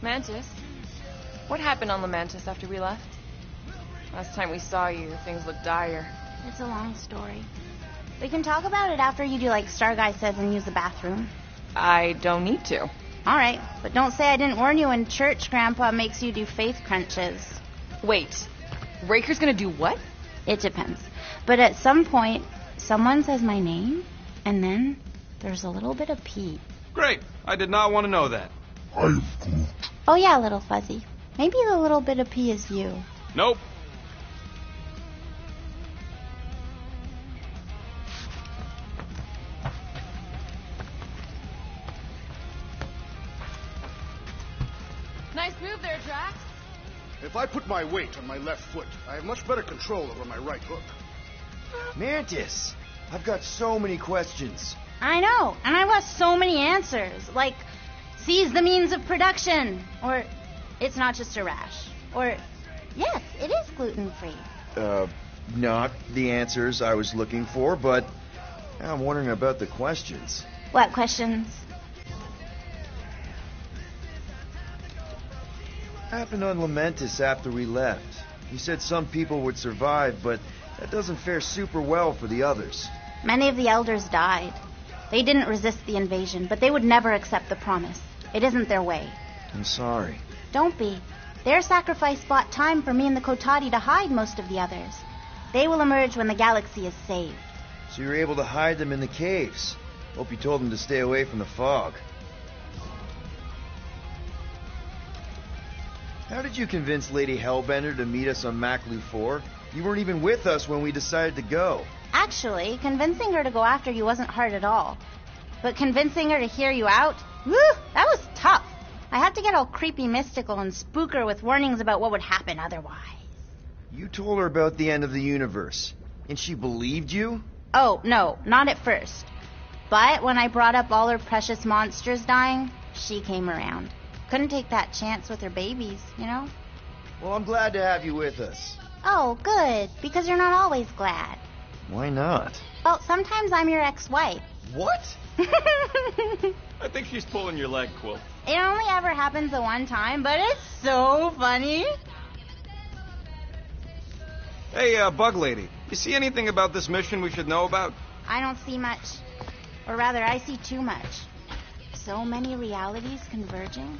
Mantis? What happened on Lamentis after we left? Last time we saw you, things looked dire. It's a long story. We can talk about it after you do like Star Guy says and use the bathroom. I don't need to. Alright, but don't say I didn't warn you in church Grandpa makes you do faith crunches. Wait, Raker's gonna do what? It depends. But at some point, someone says my name, and then there's a little bit of pee. Great. I did not want to know that. Oh yeah, little fuzzy. Maybe the little bit of pee is you. Nope. Nice move there, Drax. If I put my weight on my left foot, I have much better control over my right hook. Mantis, I've got so many questions. I know, and I want so many answers. Like, seize the means of production. Or, it's not just a rash. Or, yes, it is gluten-free. Not the answers I was looking for, but I'm wondering about the questions. What questions? What happened on Lamentis after we left? You said some people would survive, but that doesn't fare super well for the others. Many of the elders died. They didn't resist the invasion, but they would never accept the promise. It isn't their way. I'm sorry. Don't be. Their sacrifice bought time for me and the Kotati to hide most of the others. They will emerge when the galaxy is saved. So you're able to hide them in the caves. Hope you told them to stay away from the fog. How did you convince Lady Hellbender to meet us on Maclu 4? You weren't even with us when we decided to go. Actually, convincing her to go after you wasn't hard at all. But convincing her to hear you out, woo, that was tough. I had to get all creepy mystical and spook her with warnings about what would happen otherwise. You told her about the end of the universe, and she believed you? Oh, no, not at first. But when I brought up all her precious monsters dying, she came around. Couldn't take that chance with her babies, you know? Well, I'm glad to have you with us. Oh, good, because you're not always glad. Why not? Well, sometimes I'm your ex-wife. What? I think she's pulling your leg, Quill. It only ever happens the one time, but it's so funny. Hey, Bug Lady, you see anything about this mission we should know about? I don't see much. Or rather, I see too much. So many realities converging.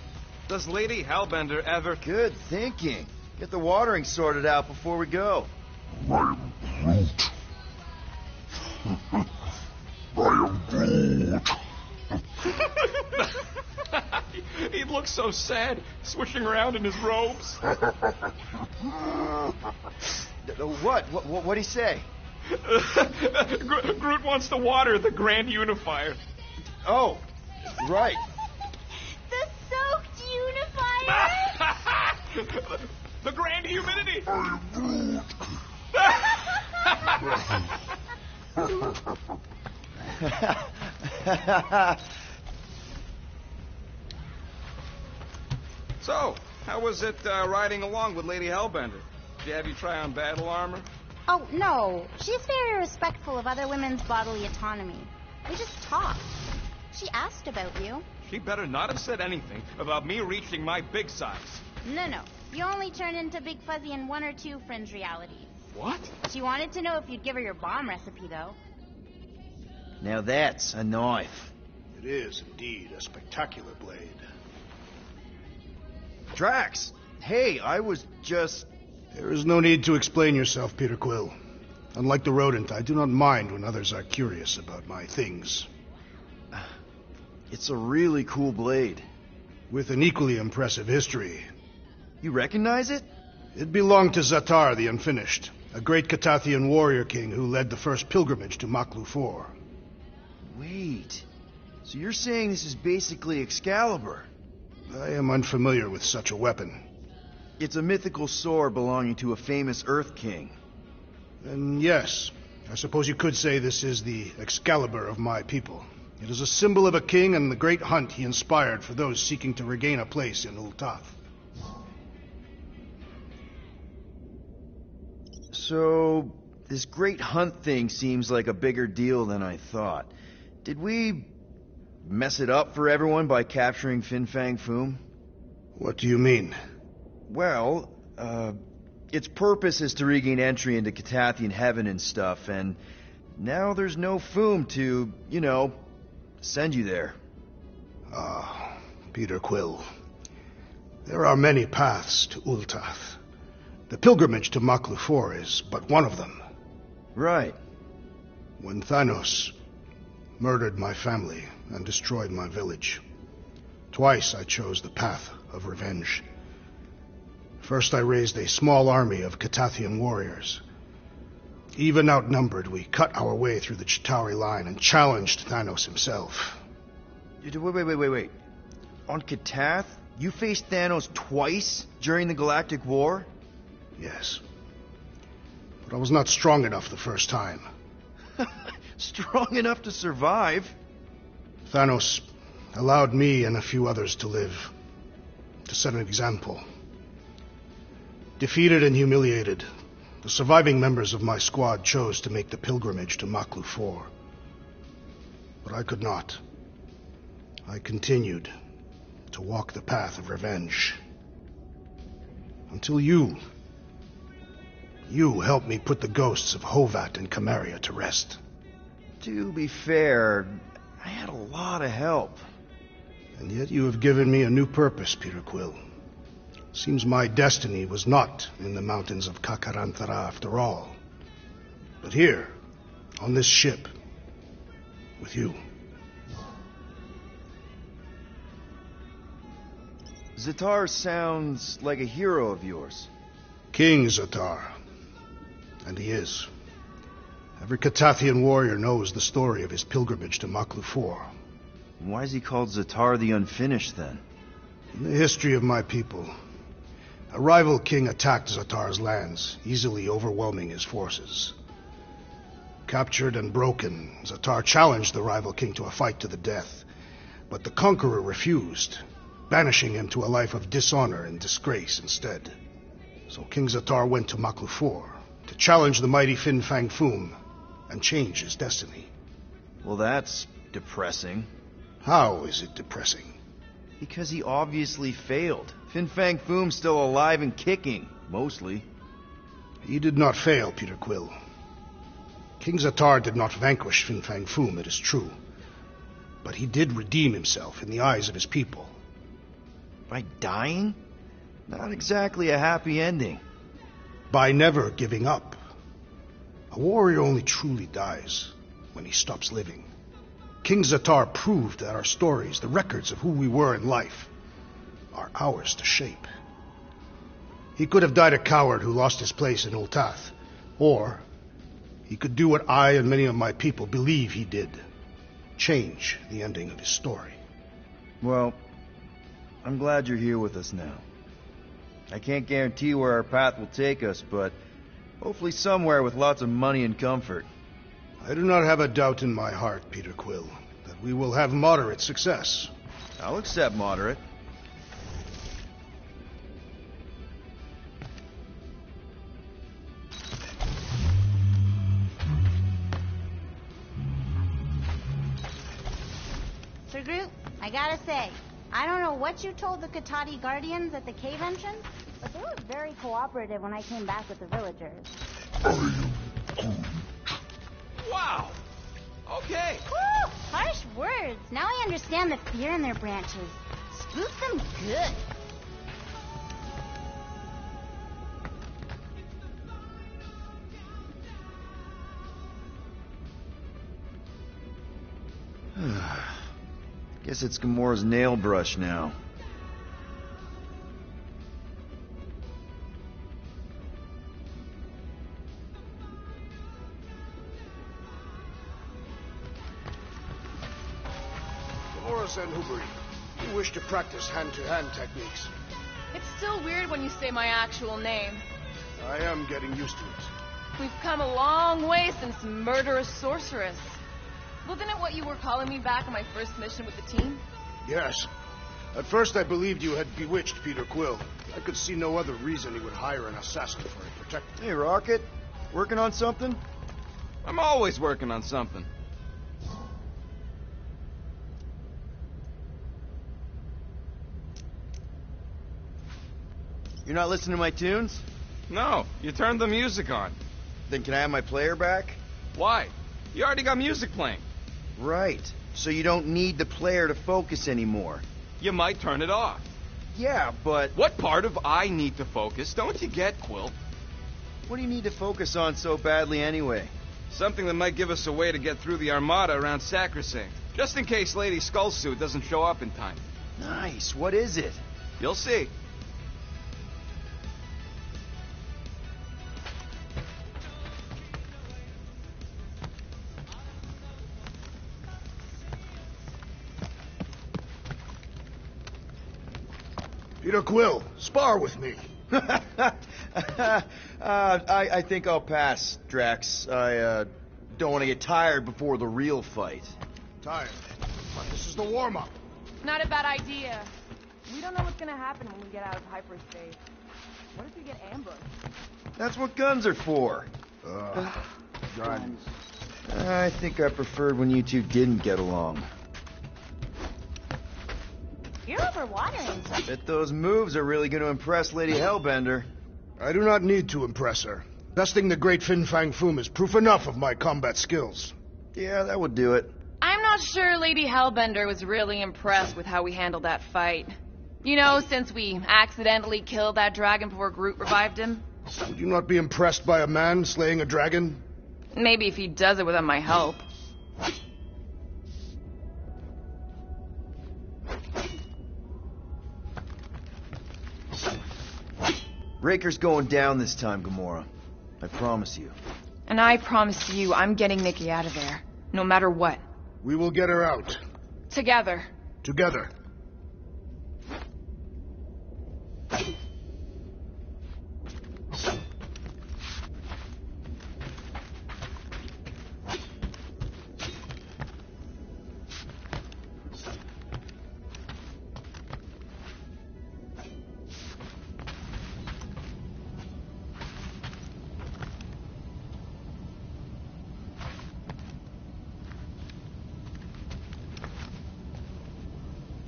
Does Lady Hellbender ever... Good thinking. Get the watering sorted out before we go. I am Groot. He looks so sad, swishing around in his robes. What'd he say? Groot wants to water the Grand Unifier. Oh, right. The soaked unifier? The Grand Humidity. I am Groot. uh, So, how was it riding along with Lady Hellbender? Did she have you try on battle armor? Oh, no. She's very respectful of other women's bodily autonomy. We just talked. She asked about you. She better not have said anything about me reaching my big size. No. You only turn into Big Fuzzy in 1 or 2 fringe realities. What? She wanted to know if you'd give her your bomb recipe, though. Now that's a knife. It is indeed a spectacular blade. Drax! Hey, I was just... There is no need to explain yourself, Peter Quill. Unlike the rodent, I do not mind when others are curious about my things. It's a really cool blade. With an equally impressive history. You recognize it? It belonged to Zatar the Unfinished, a great Catathian warrior king who led the first pilgrimage to Maklu 4. Wait. So you're saying this is basically Excalibur? I am unfamiliar with such a weapon. It's a mythical sword belonging to a famous Earth King. Then yes, I suppose you could say this is the Excalibur of my people. It is a symbol of a king and the great hunt he inspired for those seeking to regain a place in Ultath. So, this great hunt thing seems like a bigger deal than I thought. Did we mess it up for everyone by capturing Fin Fang Foom? What do you mean? Well, its purpose is to regain entry into Catathian heaven and stuff, and now there's no Foom to, send you there. Ah, Peter Quill. There are many paths to Ultath. The pilgrimage to Maklu 4 is but one of them. Right. When Thanos murdered my family and destroyed my village, twice I chose the path of revenge. First I raised a small army of Catathian warriors. Even outnumbered, we cut our way through the Chitauri line and challenged Thanos himself. Wait. On Katath, you faced Thanos twice during the Galactic War? Yes. But I was not strong enough the first time. Strong enough to survive? Thanos allowed me and a few others to live, to set an example. Defeated and humiliated, the surviving members of my squad chose to make the pilgrimage to Maklu 4. But I could not. I continued to walk the path of revenge. Until you helped me put the ghosts of Hovat and Kamaria to rest. To be fair, I had a lot of help. And yet you have given me a new purpose, Peter Quill. Seems my destiny was not in the mountains of Kakarantara after all, but here, on this ship, with you. Zatar sounds like a hero of yours. King Zatar. And he is. Every Catathian warrior knows the story of his pilgrimage to Maklu 4. Why is he called Zatar the Unfinished, then? In the history of my people, a rival king attacked Zatar's lands, easily overwhelming his forces. Captured and broken, Zatar challenged the rival king to a fight to the death, but the conqueror refused, banishing him to a life of dishonor and disgrace instead. So King Zatar went to Maklu 4 to challenge the mighty Fin Fang Foom and change his destiny. Well, that's depressing. How is it depressing? Because he obviously failed. Fin Fang Foom's still alive and kicking, mostly. He did not fail, Peter Quill. King Zatar did not vanquish Fin Fang Foom, it is true. But he did redeem himself in the eyes of his people. By dying? Not exactly a happy ending. By never giving up. A warrior only truly dies when he stops living. King Zatar proved that our stories, the records of who we were in life, are ours to shape. He could have died a coward who lost his place in Ultath, or he could do what I and many of my people believe he did, change the ending of his story. Well, I'm glad you're here with us now. I can't guarantee where our path will take us, but hopefully somewhere with lots of money and comfort. I do not have a doubt in my heart, Peter Quill, that we will have moderate success. I'll accept moderate. I gotta say, I don't know what you told the Katati Guardians at the cave entrance, but they were very cooperative when I came back with the villagers. Wow! Okay. Woo! Harsh words. Now I understand the fear in their branches. Spook them good. Guess it's Gamora's nail brush now. Gamora and Hubari, you wish to practice hand-to-hand techniques. It's still weird when you say my actual name. I am getting used to it. We've come a long way since murderous sorceress. Wasn't it what you were calling me back on my first mission with the team? Yes. At first I believed you had bewitched Peter Quill. I could see no other reason he would hire an assassin for a protector. Hey, Rocket. Working on something? I'm always working on something. You're not listening to my tunes? No, you turned the music on. Then can I have my player back? Why? You already got music playing. Right. So you don't need the player to focus anymore. You might turn it off. Yeah, but... What part of I need to focus don't you get, Quill? What do you need to focus on so badly anyway? Something that might give us a way to get through the Armada around Sacrosanct. Just in case Lady Skullsuit doesn't show up in time. Nice. What is it? You'll see. Peter Quill, spar with me. I think I'll pass, Drax. I don't want to get tired before the real fight. Tired. But this is the warm-up. Not a bad idea. We don't know what's gonna happen when we get out of hyperspace. What if we get ambushed? That's what guns are for. Guns. I think I preferred when you two didn't get along. You're overwatering. Bet those moves are really going to impress Lady Hellbender. I do not need to impress her. Besting the great Fin Fang Foom is proof enough of my combat skills. Yeah, that would do it. I'm not sure Lady Hellbender was really impressed with how we handled that fight. You know, since we accidentally killed that dragon before Groot revived him. Would you not be impressed by a man slaying a dragon? Maybe if he does it without my help. Raker's going down this time, Gamora. I promise you. And I promise you, I'm getting Nikki out of there. No matter what. We will get her out. Together. Together.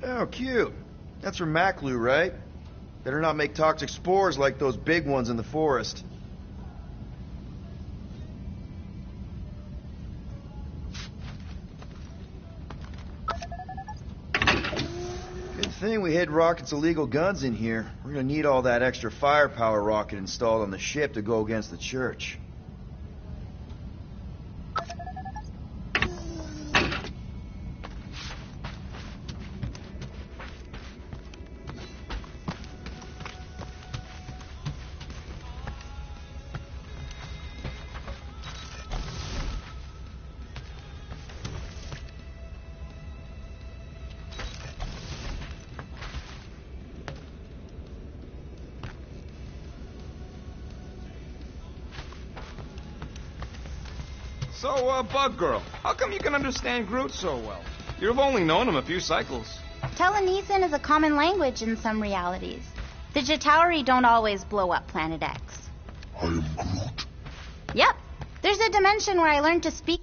Oh, cute. That's from Maklu, right? Better not make toxic spores like those big ones in the forest. Good thing we hid Rocket's illegal guns in here. We're gonna need all that extra firepower Rocket installed on the ship to go against the church. So, Bug Girl, how come you can understand Groot so well? You've only known him a few cycles. Telenesin is a common language in some realities. The Chitauri don't always blow up Planet X. I am Groot. Yep. There's a dimension where I learned to speak.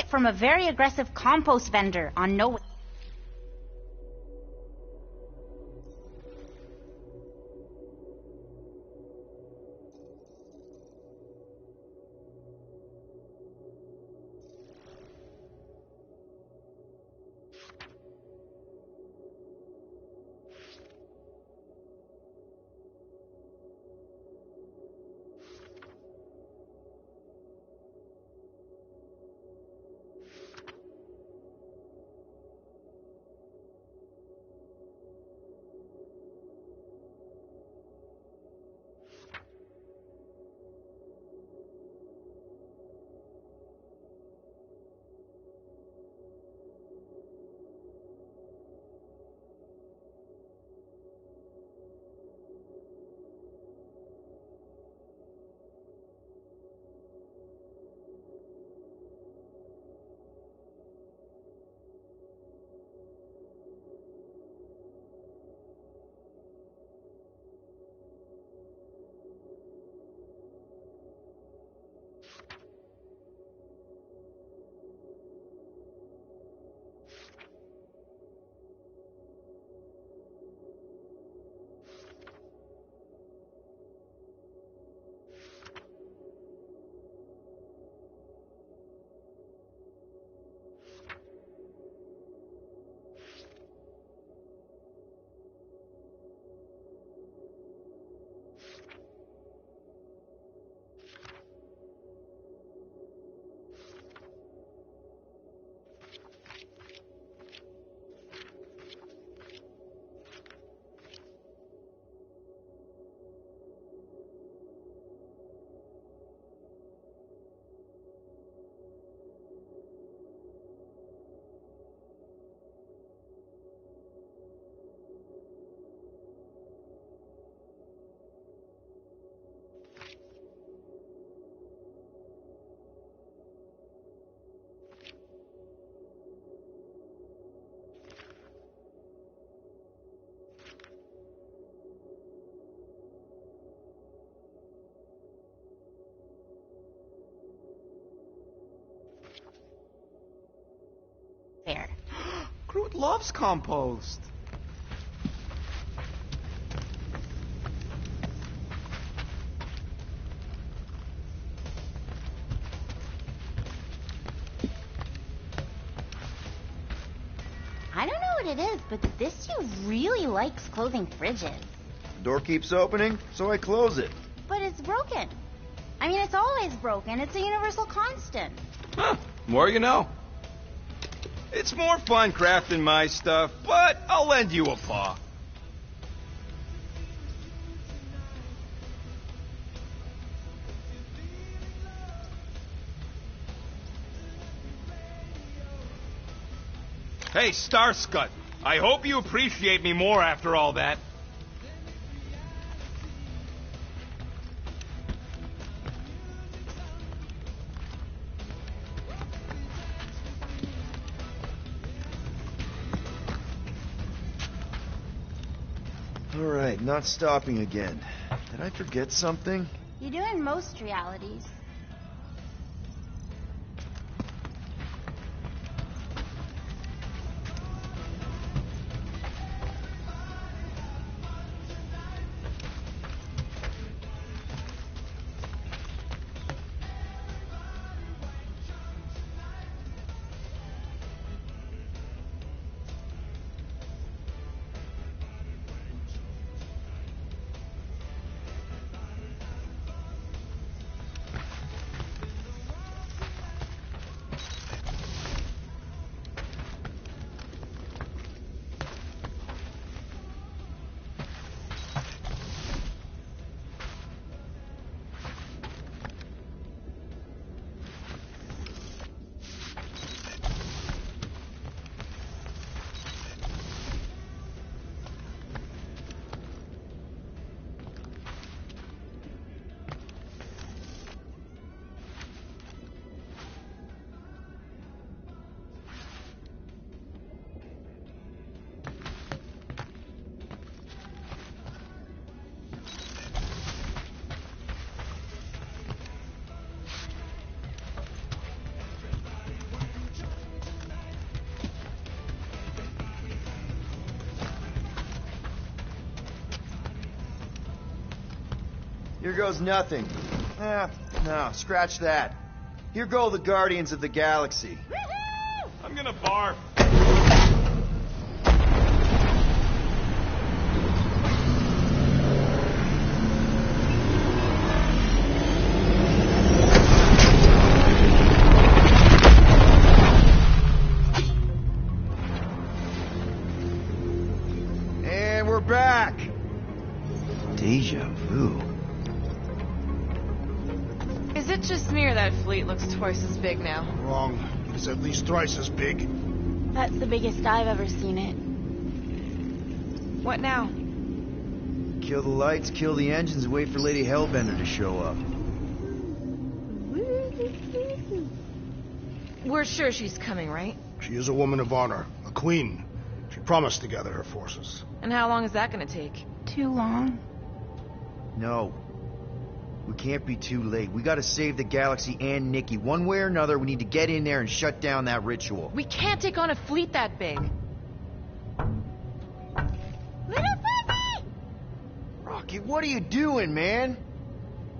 it from a very aggressive compost vendor on no... There. Groot loves compost. I don't know what it is, but this you really likes closing fridges. The door keeps opening, so I close it. But it's broken. I mean, it's always broken. It's a universal constant. Huh, more you know. It's more fun crafting my stuff, but I'll lend you a paw. Hey, Starscut, I hope you appreciate me more after all that. Alright, not stopping again. Did I forget something? You do in most realities. Here goes nothing. No, scratch that. Here go the Guardians of the Galaxy. I'm gonna barf. And we're back. Deja vu. Is it just me or that fleet looks twice as big now? Wrong. It is at least thrice as big. That's the biggest I've ever seen it. What now? Kill the lights, kill the engines, and wait for Lady Hellbender to show up. We're sure she's coming, right? She is a woman of honor, a queen. She promised to gather her forces. And how long is that gonna take? Too long. No. We can't be too late. We gotta save the galaxy and Nikki. One way or another, we need to get in there and shut down that ritual. We can't take on a fleet that big. Little Fuzzy! Rocky, what are you doing, man?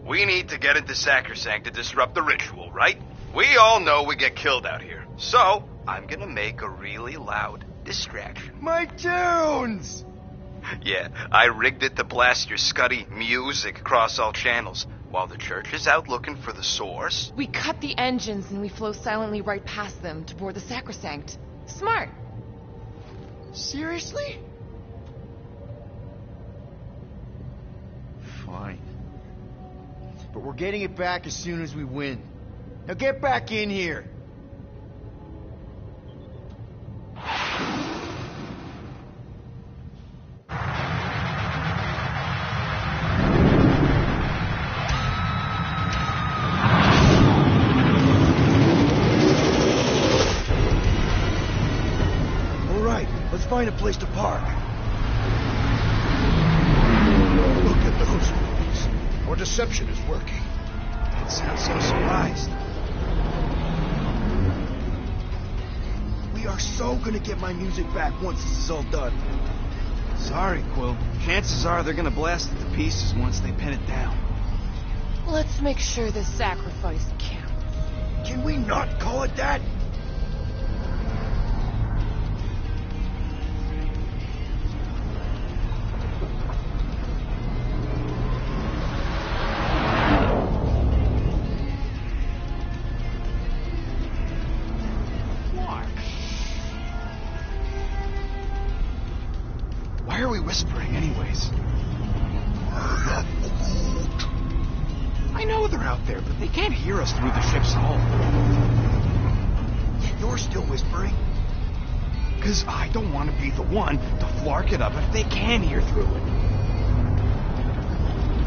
We need to get into Sacrosanct to disrupt the ritual, right? We all know we get killed out here. So, I'm gonna make a really loud distraction. My tunes! Yeah, I rigged it to blast your scuddy music across all channels. While the church is out looking for the source. We cut the engines and we flow silently right past them to board the Sacrosanct. Smart. Seriously? Fine. But we're getting it back as soon as we win. Now get back in here. Let's find a place to park. Look at those movies. Our deception is working. Don't sound so surprised. We are so gonna get my music back once this is all done. Sorry, Quill. Chances are they're gonna blast it to pieces once they pin it down. Let's make sure this sacrifice counts. Can we not call it that? Why are we whispering anyways? I know they're out there, but they can't hear us through the ship's hull. Yet you're still whispering. Because I don't want to be the one to flark it up if they can hear through it.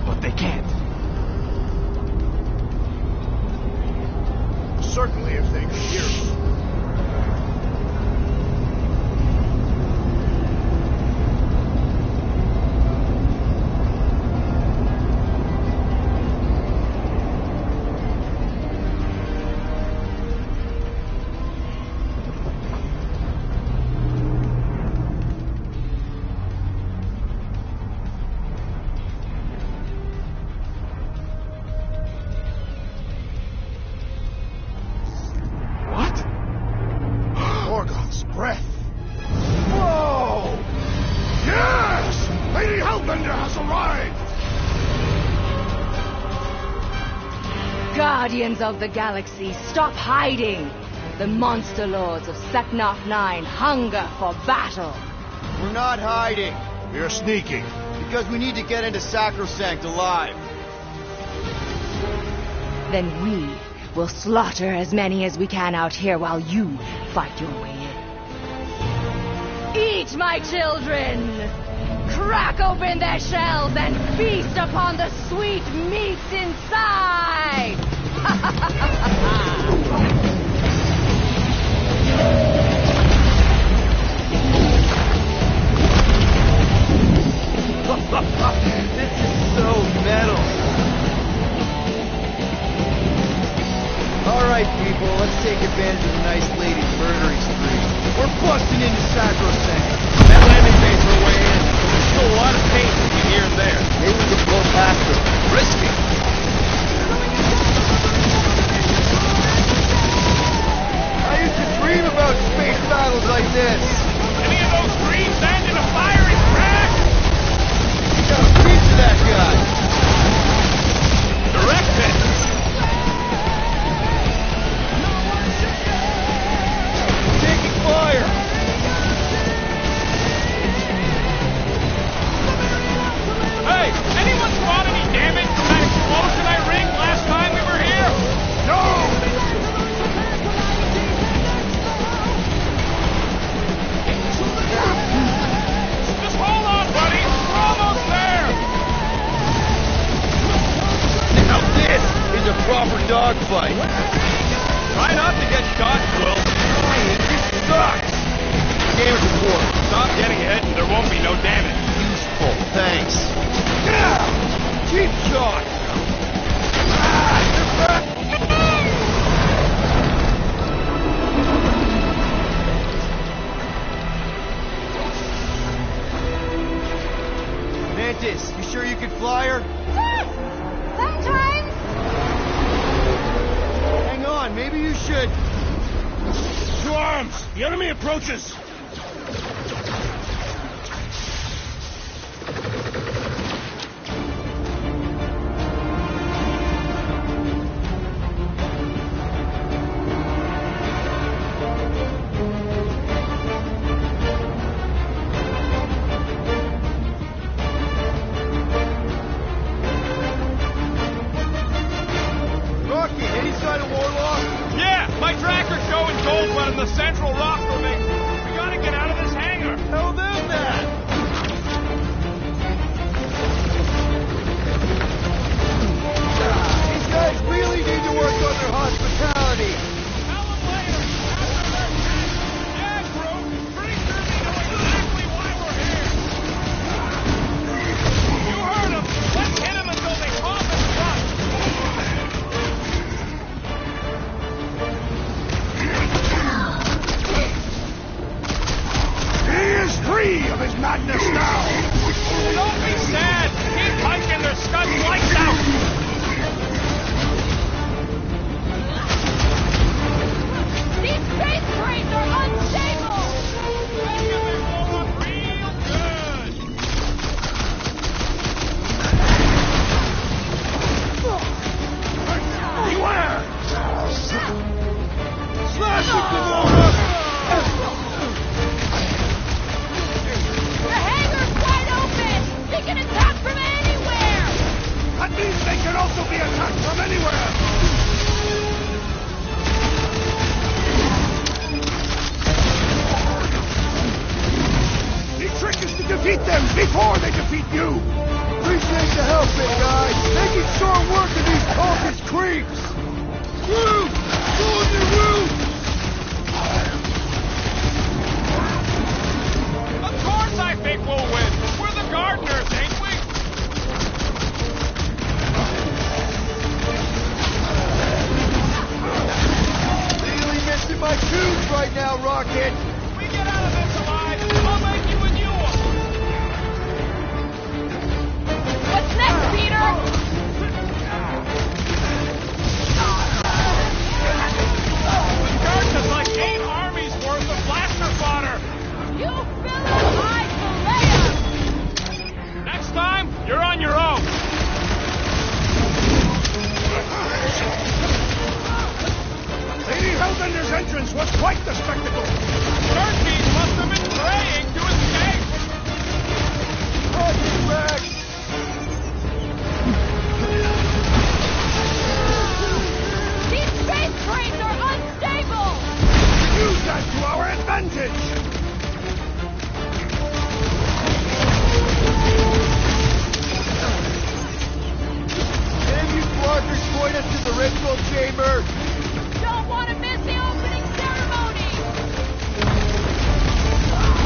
But they can't. Certainly if they could hear us. Breath. Whoa! Yes! Lady Hellbender has arrived! Guardians of the Galaxy, stop hiding! The monster lords of Seknarf 9 hunger for battle. We're not hiding. We are sneaking. Because we need to get into Sacrosanct alive. Then we will slaughter as many as we can out here while you fight your way in. Eat, my children! Crack open their shells and feast upon the sweet meats inside! This is so metal. Alright, people, let's take advantage of the nice lady's murdering spree. We're busting into Sacrosanct. That landing base we're way in. There's still a lot of paint you can hear there. Maybe we can blow past them. Risky. I used to dream about space battles like this. Any of those dreams end in a fiery crash? You gotta speak to that guy. Direct it. Taking fire. Hey, anyone spot any damage from that explosion I rigged last time we were here? No! Just hold on, buddy. We're almost there. Now this is a proper dogfight. Try not to get shot, Will. This sucks. Damage report. Stop getting hit and there won't be no damage. Useful. Thanks. Cheap shot. Mantis, you sure you can fly her? Sometimes. Hang on, maybe you should. To arms! The enemy approaches! Rocky, any sign of Warlock? Yeah! My tracker's showing gold one in the central rock formation. We gotta get out of this hangar! Tell them that! These guys really need to work on their hospitality. Tell them later! Yeah, crew! Pretty sure they know exactly why we're here! You heard them! Let's hit them until they pop and run! He is free of his madness now! Don't be sad! Keep hiking their scud lights out! These space cranes are unstable! Reckon they blow up real good! Beware! Slash it, Kimona! The hangar's wide open! They can attack from anywhere! That means they can also be attacked from anywhere! The trick is to defeat them before they defeat you! Appreciate the help, big guy. Making short work of these cultist creeps. Woo! Go on your roof! Of course I think we'll win! We're the gardeners, ain't we? Really missing my tunes right now, Rocket. We get out of this alive, I'll make you a new one! What's next, Peter? The garden is like 8 armies worth of blaster fodder! You villain! I surveyor! Next time, you're on your own! Lady Hellbender's entrance was quite the spectacle! Turnkeys must have been praying to escape! Rocket back! These space cranes are unstable! Use that to our advantage! Damn you Clarkers, point us to the ritual chamber! Don't want to miss the opening ceremony!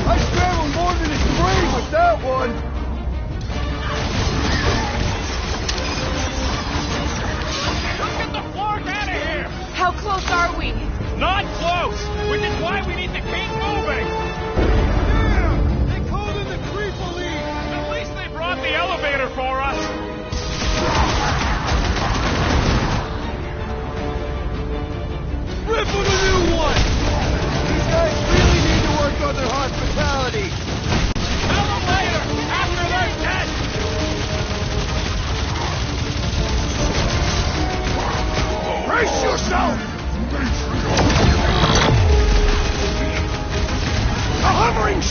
I scrambled more than his brain with that one! Let's get the Flark out of here! How close are we? Not close! Which is why we need to keep moving! Damn! They called in the Creeple League! At least they brought the elevator for us!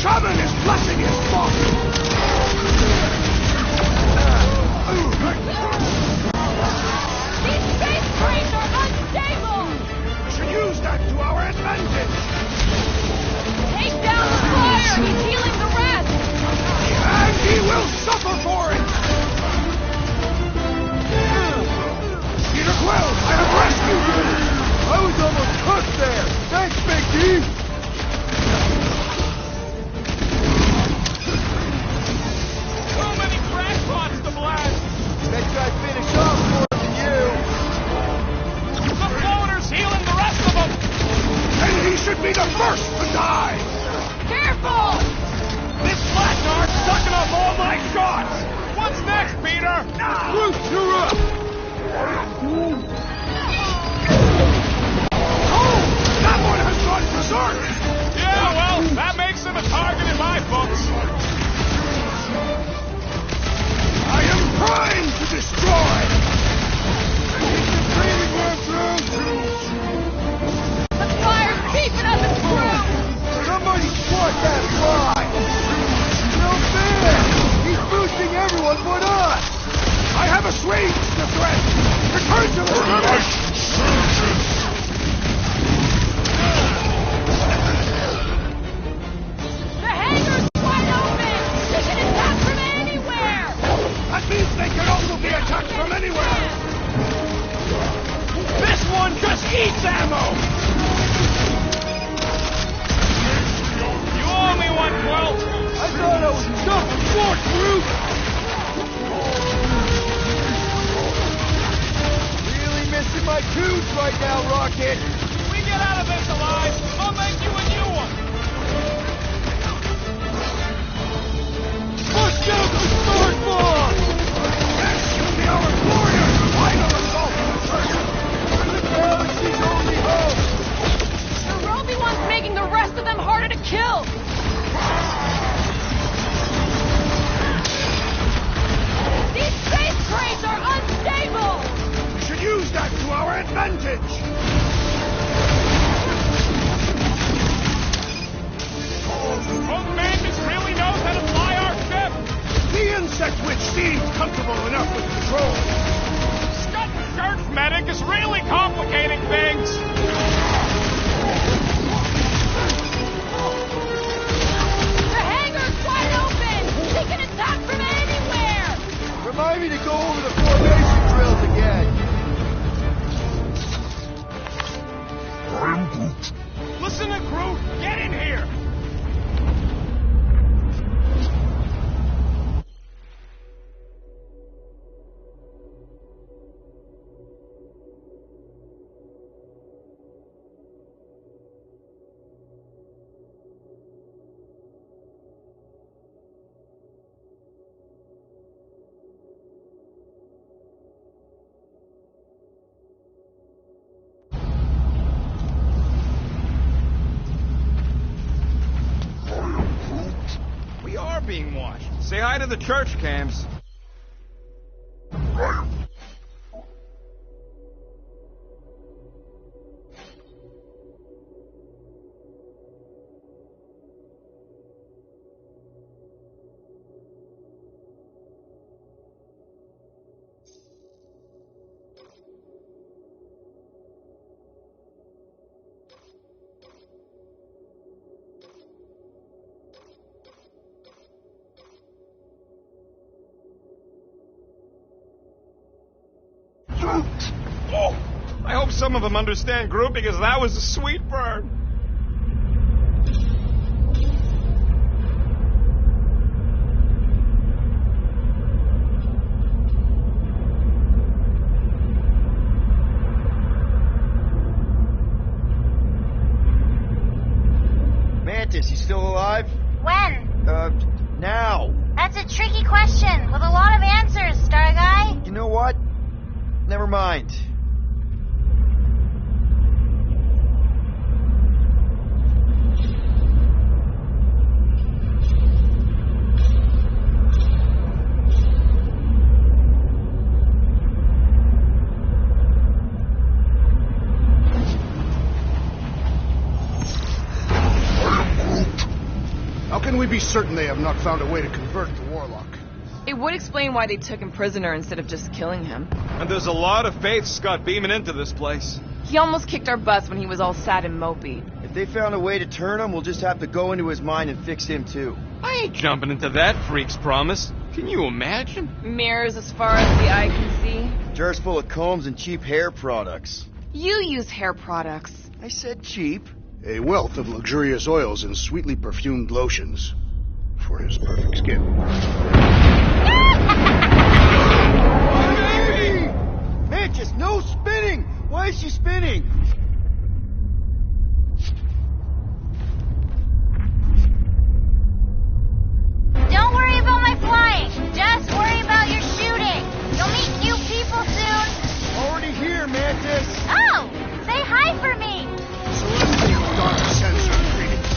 shaman is blessing his flock! These space cranes are unstable! We should use that to our advantage! Take down the flyer! He's healing the rest! And he will suffer for it! Peter Quill, I have rescued you! I was almost cooked there! Thanks, Big D! So many crackpots to blast! Bet you I'd finish off more than you! The floater's healing the rest of them! And he should be the first to die! Careful! This Blackguard's sucking up all my shots! What's next, Peter? Groot, you're up! Oh! That one has gone berserk! Yeah, well, that makes him a target in my books. I am primed to destroy! The flyer's keeping up its crew! Somebody squash that fly! No fair! He's boosting everyone but us! I have assuaged the threat! Return to the surface! The hangar's wide open! They can attack from anywhere! That means they can also be attacked from anywhere! This one just eats ammo! You owe me one, Quill! I thought I was enough for Groot! Really missing my tunes right now, Rocket! If we get out of this alive, I'll make you a new one! Bust out the sword bomb! This will be our glorious final assault on the church! The galaxy's only hope! The Roby one's making the rest of them harder to kill! These space cranes are unstable! We should use that to our advantage! Both Mantis really knows how to fly our ship! The insect witch seems comfortable enough with control. Scott Church Medic is really complicating things! The hangar's wide open! They can attack from anywhere! Remind me to go over the formation drills again! I am Groot. Listen to Groot! Get in here! We are being watched. Say hi to the church cams. Oh, I hope some of them understand Groot because that was a sweet burn. Mantis, you still alive? When? Now. That's a tricky question with a lot of answers, Star Guy. You know what? Never mind. can we be certain they have not found a way to convert the warlock? It would explain why they took him prisoner instead of just killing him. And there's a lot of faith Scott beaming into this place. He almost kicked our butts when he was all sad and mopey. If they found a way to turn him, we'll just have to go into his mind and fix him too. I ain't jumping into that freak's promise. Can you imagine? Mirrors as far as the eye can see. Jars full of combs and cheap hair products. You use hair products. I said cheap. A wealth of luxurious oils and sweetly perfumed lotions for his perfect skin. Baby! Mantis, no spinning! Why is she spinning? Don't worry about my flying. Just worry about your shooting. You'll meet new people soon. Already here, Mantis. Oh, say hi for me. Celestial dark sensor greetings.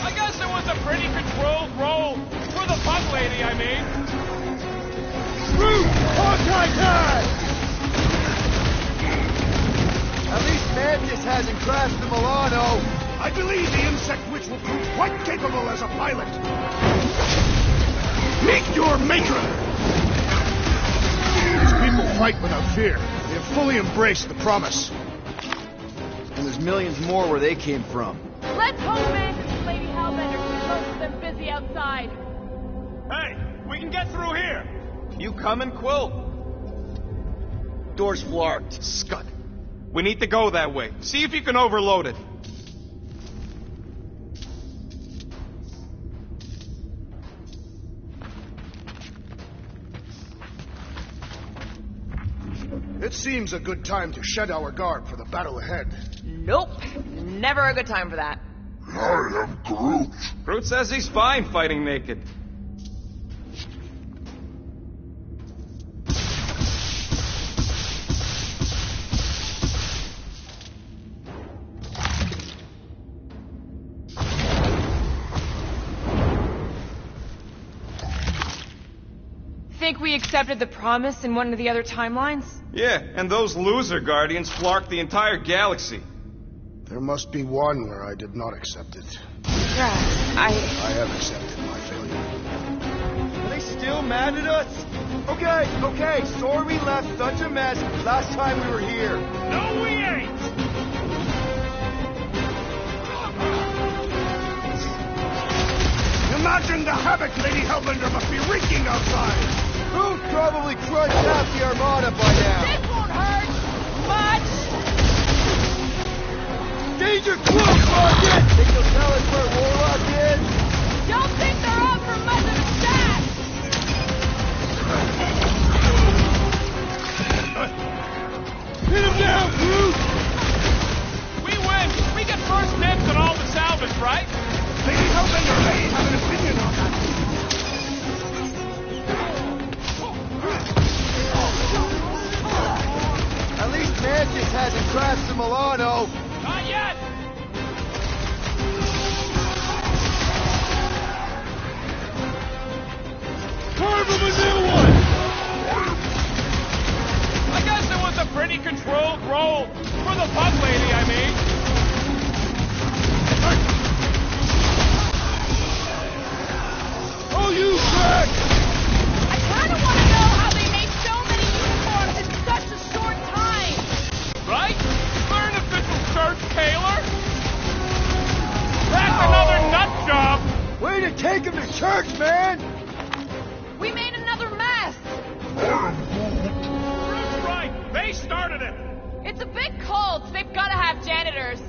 I guess it was a pretty controlled roll. For the bug lady, I mean. Root! Hawkeye time! At least Mantis hasn't crashed the Milano. I believe the insect witch will prove quite capable as a pilot. Meet your matron! These people fight without fear. They have fully embraced the promise. And there's millions more where they came from. Let's hope Mantis and Lady Hellbender keep most of them busy outside. Hey, we can get through here. You coming, Quill? Door's flarked. Scud. We need to go that way. See if you can overload it. It seems a good time to shed our guard for the battle ahead. Nope. Never a good time for that. I am Groot. Groot says he's fine fighting naked. Think we accepted the promise in one of the other timelines? Yeah, and those loser Guardians flarked the entire galaxy. There must be one where I did not accept it. Yeah, I have accepted my failure. Are they still mad at us? Okay, sorry we left such a mess last time we were here. No, we ain't! Imagine the havoc Lady Hellbender must be wreaking outside! Groot probably crushed out the Armada by now. This won't hurt much. Danger close, Rocket! Think you'll tell us where Warlock is? Don't think they're out for much of a chat. Hit him down, Groot! We win! We get first dibs on all the salvage, right? Lady Hellbender may have an opinion on that. At least Mantis hasn't crashed the Milano. Not yet! Carve him a new one! I guess it was a pretty controlled roll. For the bug lady, I mean. Oh, you crack! I kind of want to know how they made so many uniforms in such a short time. Right? Learn official church, Taylor. That's another nut job. Way to take him to church, man! We made another mess. Groot's right. They started it. It's a big cult. They've got to have janitors.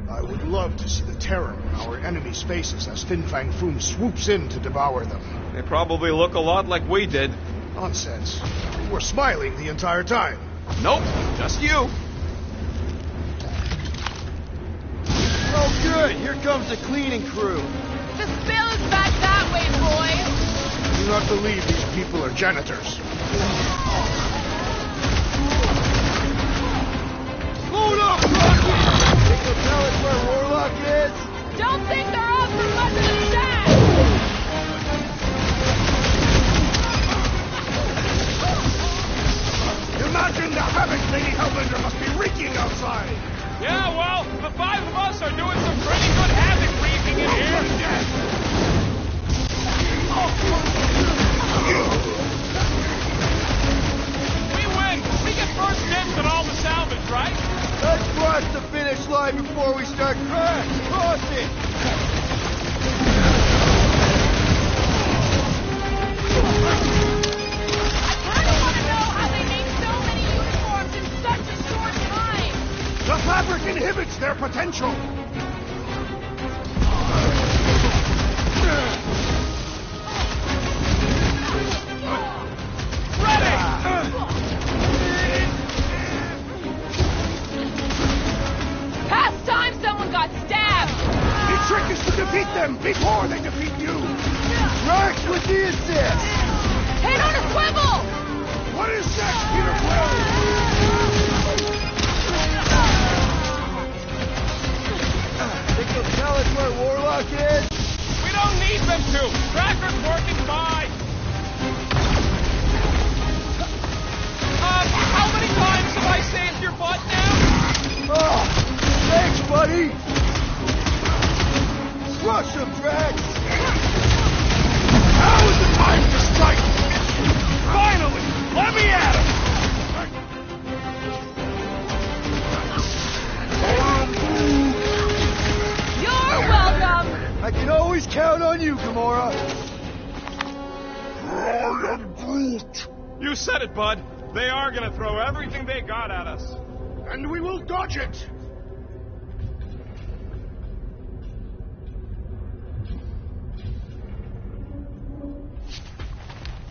I would love to see the terror on our enemies' faces as Fin Fang Foom swoops in to devour them. They probably look a lot like we did. Nonsense. We were smiling the entire time. Nope, just you. Oh, good. Here comes the cleaning crew. The spill is back that way, boys. I do not believe these people are janitors. Load up, Rocket! Think you'll tell us are doing some pretty good havoc wreaking in here. We win. We get first dibs on all the salvage, right? Let's cross the finish line before we start crashing. Cross it! I kind of want to know how they made so many uniforms in such a short time. The fabric inhibits their potential. Past time someone got stabbed! The trick is to defeat them before they defeat you. Drax with the assist! Hit on a swivel! What is next, Peter Quill? Think they'll tell us where Warlock is? We don't need them to. Tracker's working fine. How many times have I saved your butt now? Oh, thanks, buddy! Crush him, Drax! Now is the time to strike. Finally! Let me at him! You're welcome! I can always count on you, Gamora! I am Groot. You said it, bud. They are gonna throw everything they got at us. And we will dodge it.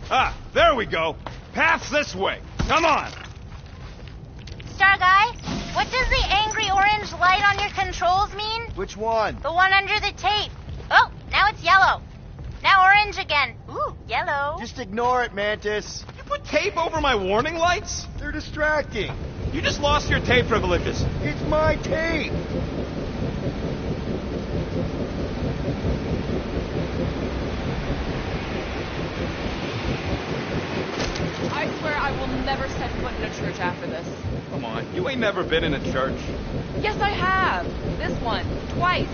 Ah, there we go. Path's this way. Come on. Star Guy, what does the angry orange light on your controls mean? Which one? The one under the tape. Oh, now it's yellow. Now orange again. Ooh, yellow. Just ignore it, Mantis. You put tape over my warning lights? They're distracting. You just lost your tape privileges. It's my tape. I swear I will never set foot in a church after this. Come on, you ain't never been in a church. Yes, I have. This one. Twice.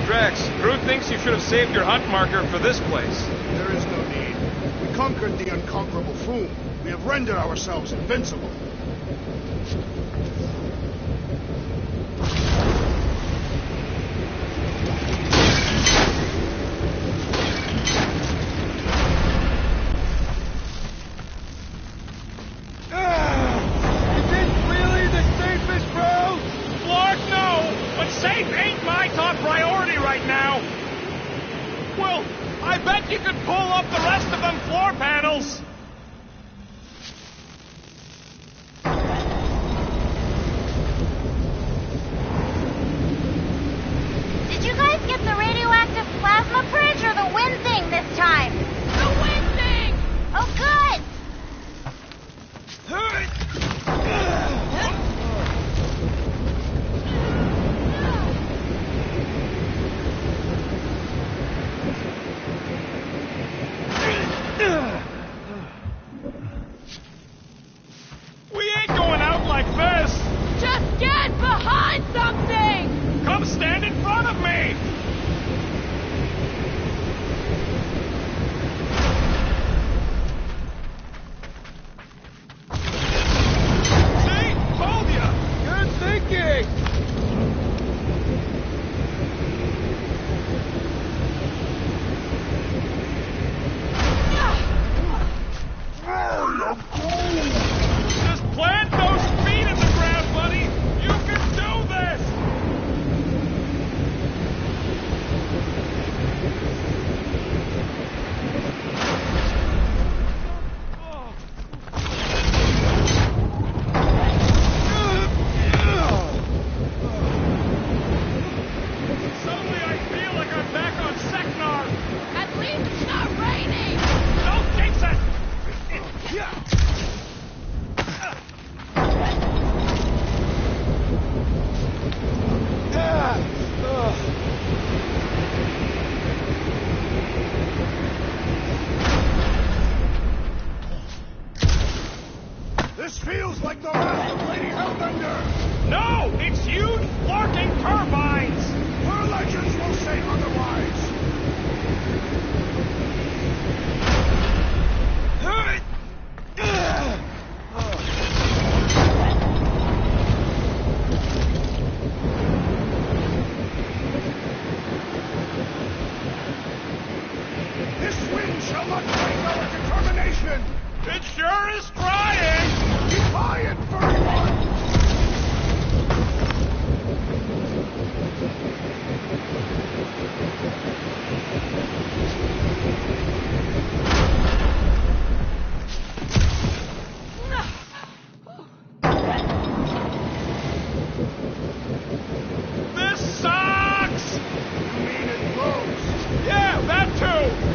Drax, Groot thinks you should have saved your hunt marker for this place. There is no need. We conquered the unconquerable Foom. We have rendered ourselves invincible. Is this really the safest route? Lord, no! But safe ain't my top priority right now! Well, I bet you could pull up the rest of them floor panels! Did you guys get the radioactive plasma bridge or the wind thing this time? The wind thing! Oh, good. We ain't going out like this! Just get behind something! Come stand in front of me! See? Told ya! Good thinking! Just plant those feet in the ground, buddy! You can do this! feels like the wrath of Lady Hellbender! No! It's huge, flarking turbines! Her legends will say otherwise! This wind shall not break our determination! It sure is trying! Defy it, furry one! This sucks! You mean it blows? Yeah, that too!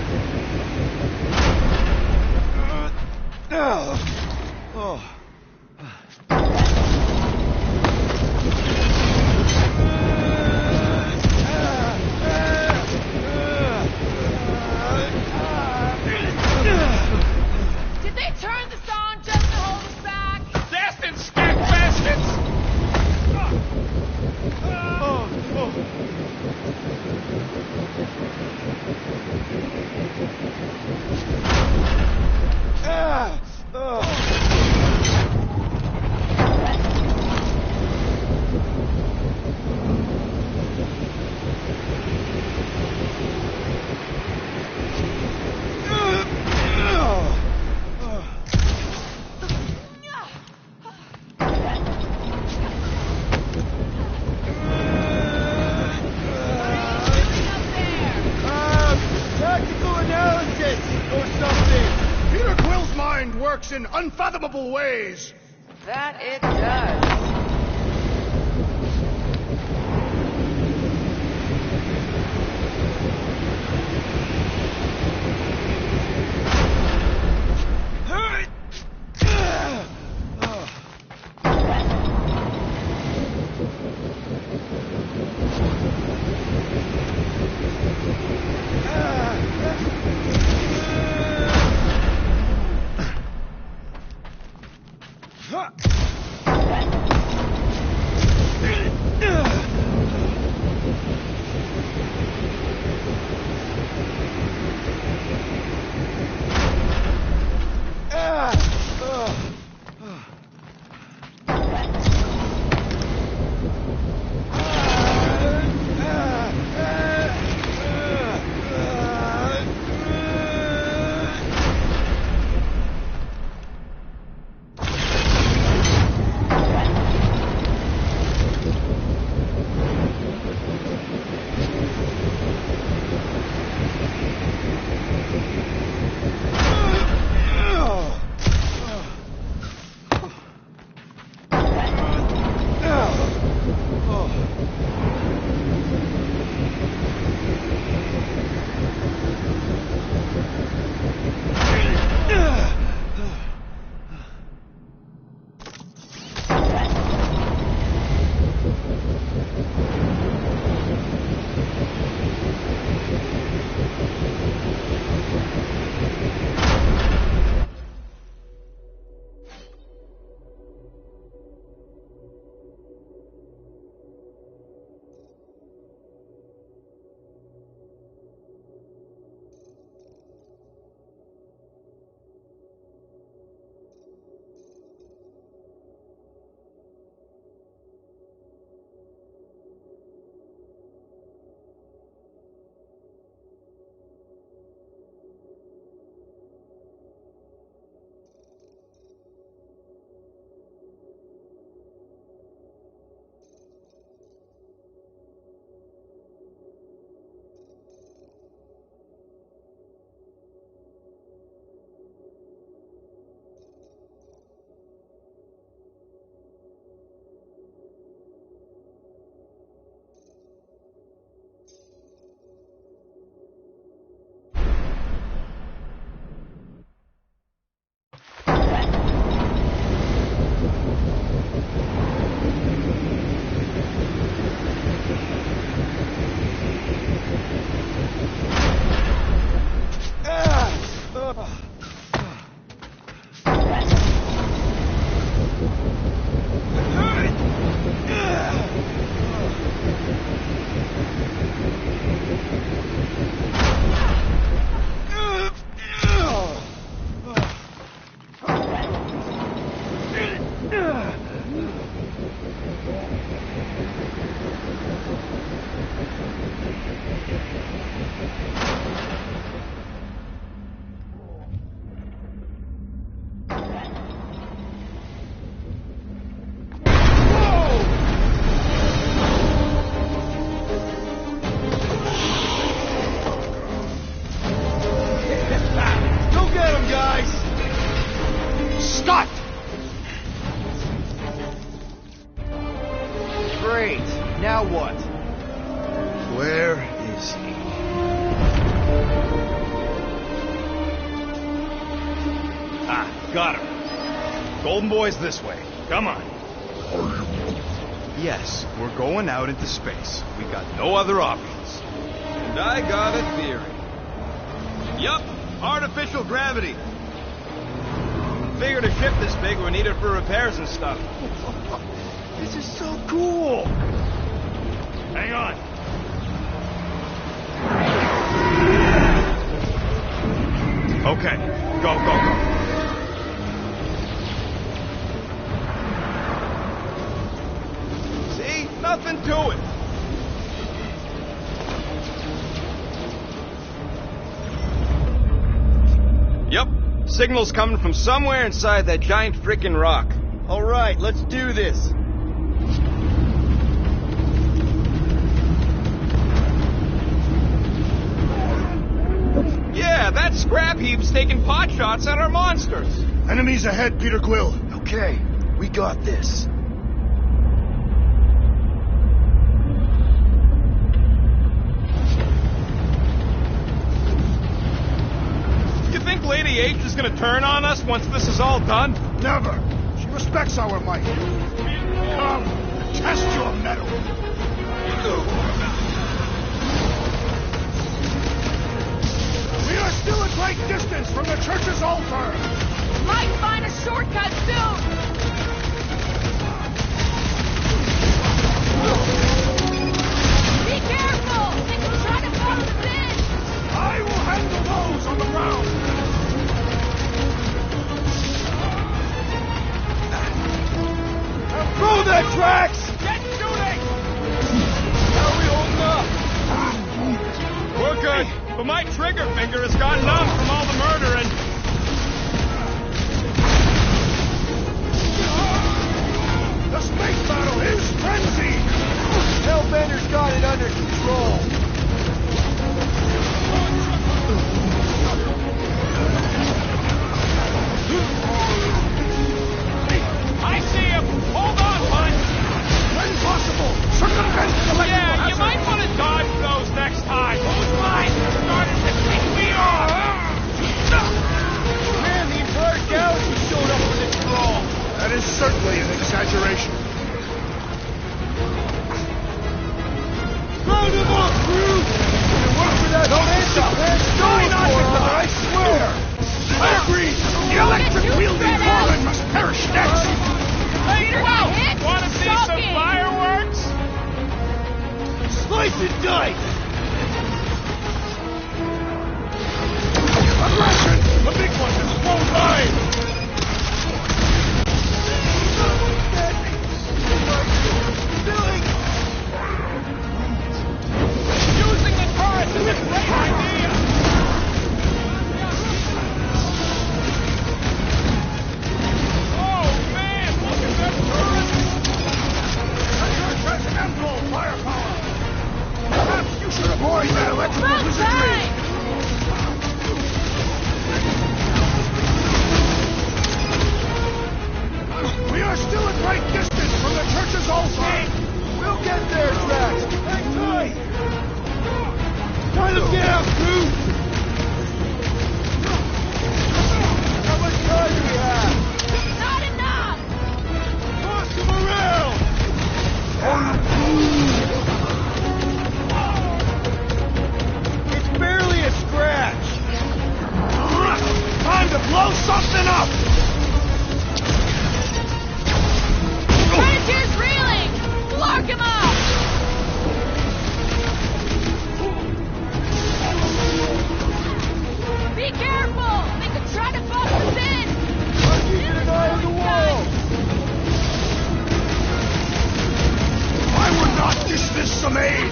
Did they turn this on just to hold us back? Destined skank baskets! Tactical analysis or something! Peter Quill's mind works in unfathomable ways! That it does. Great. Now what? Where is he? Ah, got him. Golden Boy's this way. Come on. Yes, we're going out into space. We got no other options. And I got a theory. Yup, artificial gravity. Figured a ship this big would need it for repairs and stuff. This is so cool. Hang on. Okay, go, go, go. See? Nothing to it. Yep. Signal's coming from somewhere inside that giant frickin' rock. All right, let's do this. Yeah, that scrap heap's taking pot shots at our monsters. Enemies ahead, Peter Quill. Okay, we got this. You think Lady H is gonna turn on us once this is all done? Never. She respects our might. Come, test your mettle. We are still a great distance from the church's altar. Might find a shortcut soon! Be careful! They can try to follow us in! I will handle those on the ground. Throw that tracks! Get shooting! How are we holding up? We're good, but my trigger finger has gone numb from all the murdering. The space battle is frenzied. Hellbender's got it under control. I see him! Hold on, bud! When possible, circumvent the electrical Yeah, you hazard. might want to dodge those next time. Those lines are starting to tick me off! Man, the entire galaxy showed up for this brawl. That is certainly an exaggeration. Round him up, crew! Work for that stop! Try not to die, I swear! I agree! The electric-wielding foreman must perish next! Hey, Peter whoa! got hit! Want to see some Shocking! fireworks? Slice and dice! Aggression! The big one has flown by! Using the turret is a great idea! Oh, man! Look at that turret! The church has ample firepower! Perhaps you should avoid that electrical wizardry! We are still a great distance from the church's altar! We'll get there, Drax! Hang tight! Time to get out, crew! How much time do we have? Not enough! Toss them around! It's barely a scratch! Time to blow something up! Predator's reeling! Lock him up! Be careful! They could try to box us in! I'm keeping an eye on the wall! I would not dismiss some aid!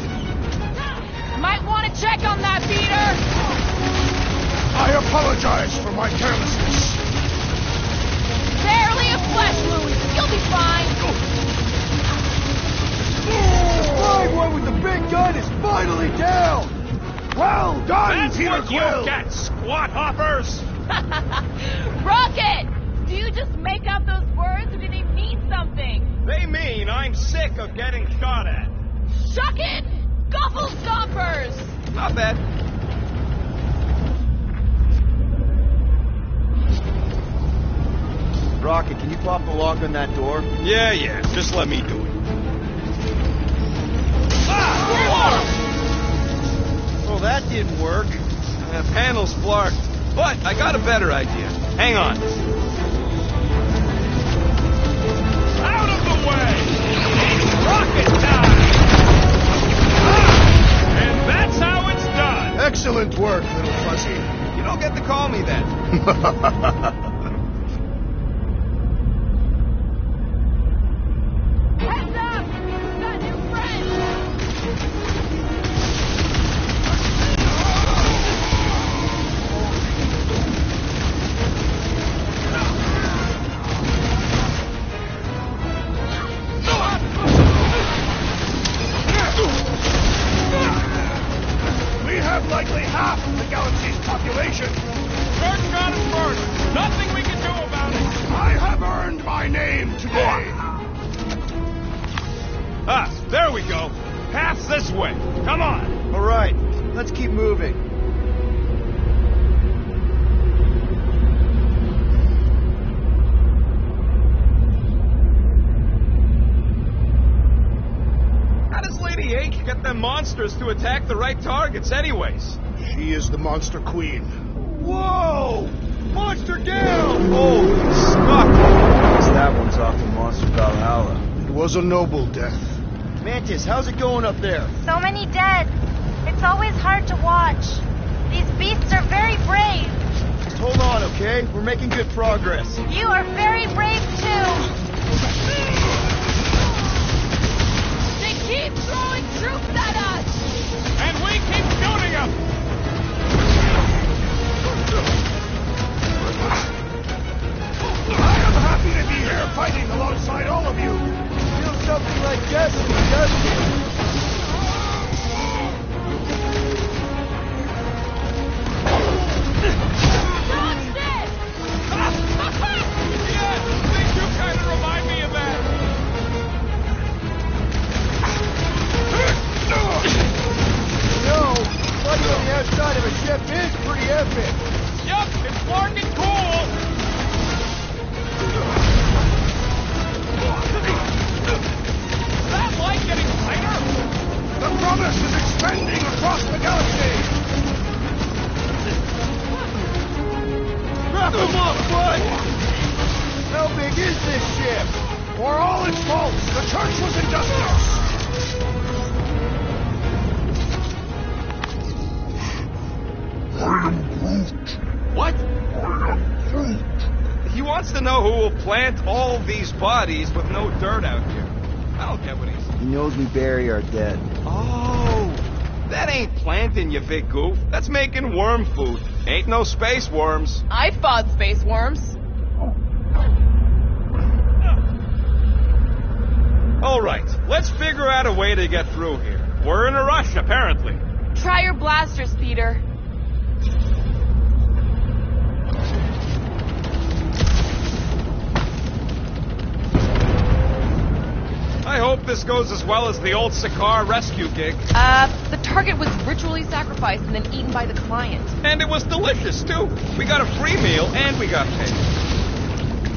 Might want to check on that, Peter! I apologize for my carelessness. Barely a flesh wound. You'll be fine. The flying one with the big gun is finally down! Well done, That's Peter what Quill! you get, squat hoppers! Rocket! Do you just make up those words or do they mean something? They mean I'm sick of of getting shot at. Shuckin'! Gobble stompers! Not bad. Rocket, can you pop the lock on that door? Yeah, just let me do it. Oh, that didn't work. Panel's flarked, but I got a better idea. Hang on. Out of the way! It's rocket time! And that's how it's done! Excellent work, little fuzzy. You don't get to call me that. Heads up! We've got new friends! We have likely half of the galaxy's population. First got it first. Nothing we can do about it. I have earned my name today. Ah, there we go. Pass this way. Come on. All right, let's keep moving. How does Lady H get them monsters to attack the right targets anyways? She is the monster queen. Whoa! Monster down! Holy snuck! Guess that one's off to Monster Valhalla. It was a noble death. Mantis, how's it going up there? So many dead. It's always hard to watch. These beasts are very brave. Just hold on, okay? We're making good progress. You are very brave too. They keep throwing troops at us! And we keep shooting them. I am happy to be here fighting alongside all of you. Feels something like destiny, doesn't it? Dodge this! Yeah, things do kind of remind me of that. No, fighting on the outside of a ship is pretty epic. Yup, it's working cool. Is that light getting brighter? The promise is expanding across the galaxy. Wrap them up, bud! How big is this ship? For all its faults, the church was industrious. What? He wants to know who will plant all these bodies with no dirt out here. I don't get what he's... He knows we bury our dead. Oh, that ain't planting, you big goof. That's making worm food. Ain't no space worms. I fought space worms. All right, let's figure out a way to get through here. We're in a rush, apparently. Try your blasters, Peter. I hope this goes as well as the old Sakaar rescue gig. The target was ritually sacrificed and then eaten by the client. And it was delicious, too. We got a free meal and we got paid.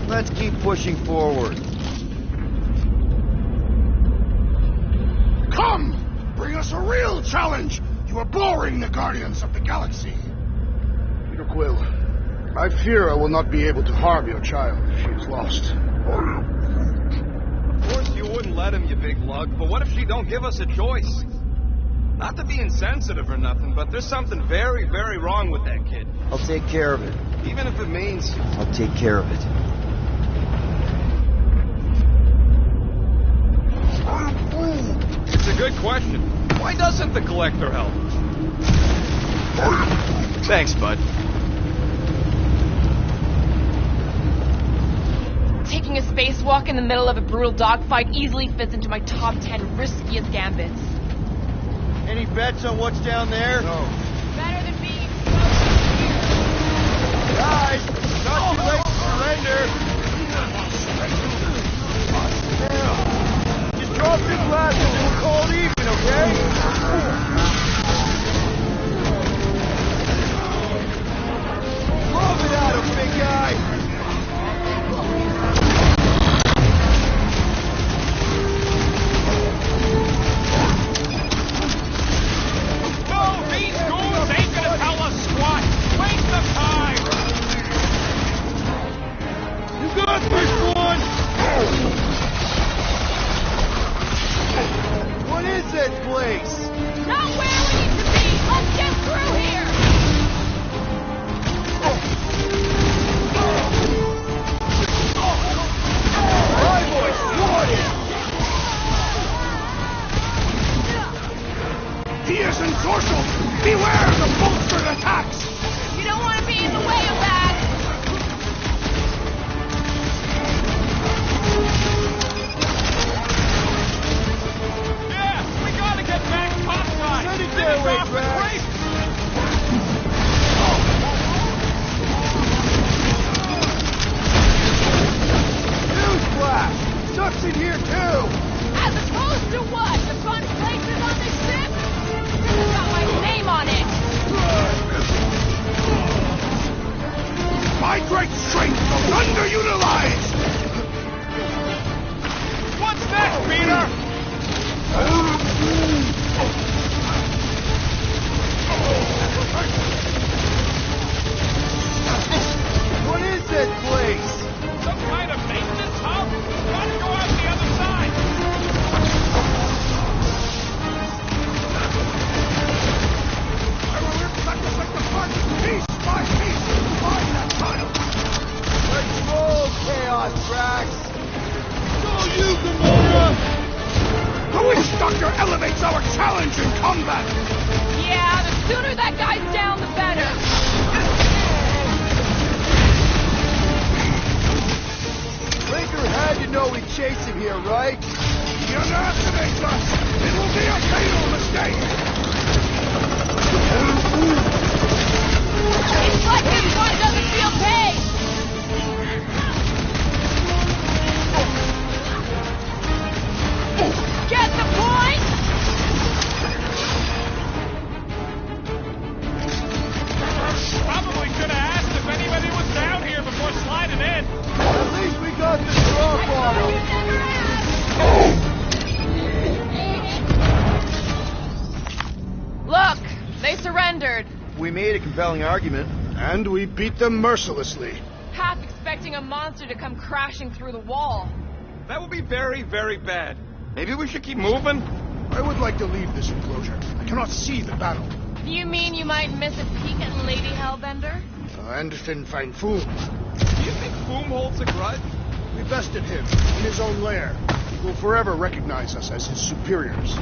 Let's keep pushing forward. Come! Bring us a real challenge! You are boring the Guardians of the Galaxy. Peter Quill, I fear I will not be able to harm your child if she is lost. Of course you wouldn't let him, you big lug, but what if she don't give us a choice? Not to be insensitive or nothing, but there's something very, very wrong with that kid. I'll take care of it. Even if it means... I'll take care of it. It's a good question. Why doesn't the Collector help? Thanks, bud. Taking a spacewalk in the middle of a brutal dogfight easily fits into my top 10 riskiest gambits. Any bets on what's down there? No. Better than being Guys, not too late to surrender. Just drop this that place? Not where we need to be! Let's get through here! Right, boys, thwarted! He is ensorcelled! Beware of the bolstered attacks! You don't want to be in the way of that! Yeah, we gotta get back topside. Send it Finish their way, off the Drax. race. Newsflash! Sucks in here, too! As opposed to what? The fun places on this ship? It's got my name on it! My great strength goes underutilized! What's next, Peter? What is that place? Some kind of maintenance hub? Gotta go out the other side. I will intersect the parts piece by piece to find that tunnel! Let's roll, Chaos Drax! Go you, Gamora! The Witch Doctor elevates our challenge in combat! Yeah, the sooner that guy's down, the better. Blinker had to know we'd chase him here, right? He underestimates us! It will be a fatal mistake! It's like this one doesn't feel pain. Get the point? Probably should have asked if anybody was down here before sliding in. At least we got the drop on him! Look, they surrendered. We made a compelling argument. And we beat them mercilessly. Half expecting a monster to come crashing through the wall. That would be very, very bad. Maybe we should keep moving? I would like to leave this enclosure. I cannot see the battle. You mean you might miss a peek at Lady Hellbender? And Fin Fang Foom. Do you think Foom holds a grudge? We bested him in his own lair. He will forever recognize us as his superiors.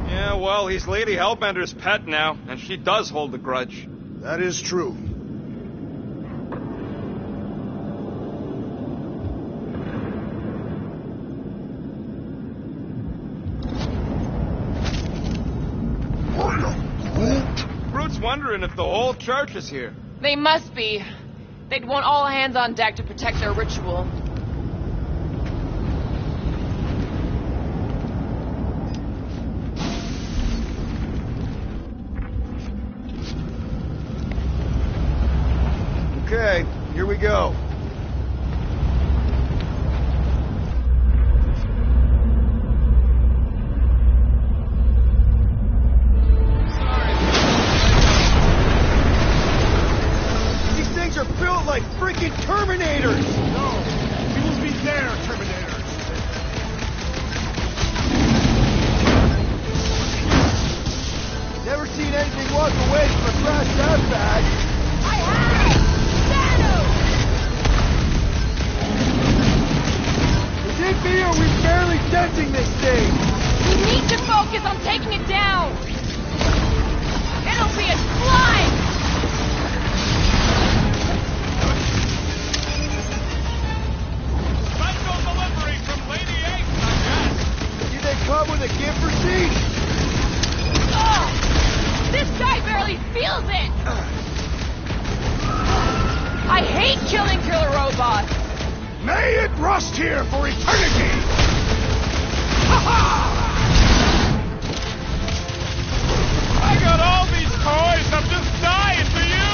Yeah, well, he's Lady Hellbender's pet now, and she does hold a grudge. That is true. Groot's wondering if the whole church is here. They must be. They'd want all hands on deck to protect their ritual. Okay, here we go. These things are built like freaking Terminators! No, we will be their Terminators. Never seen anything walk away from a crash that bad. I have! Shadow! Is it me or are we barely denting this thing? We need to focus on taking it down. It'll be a climb. Special delivery from Lady Ace, I guess. Did they come with a gift receipt? Oh, this guy barely feels it. I hate killing killer robots. May it rust here for eternity! Ha-ha! I got all these toys. I'm just dying for you.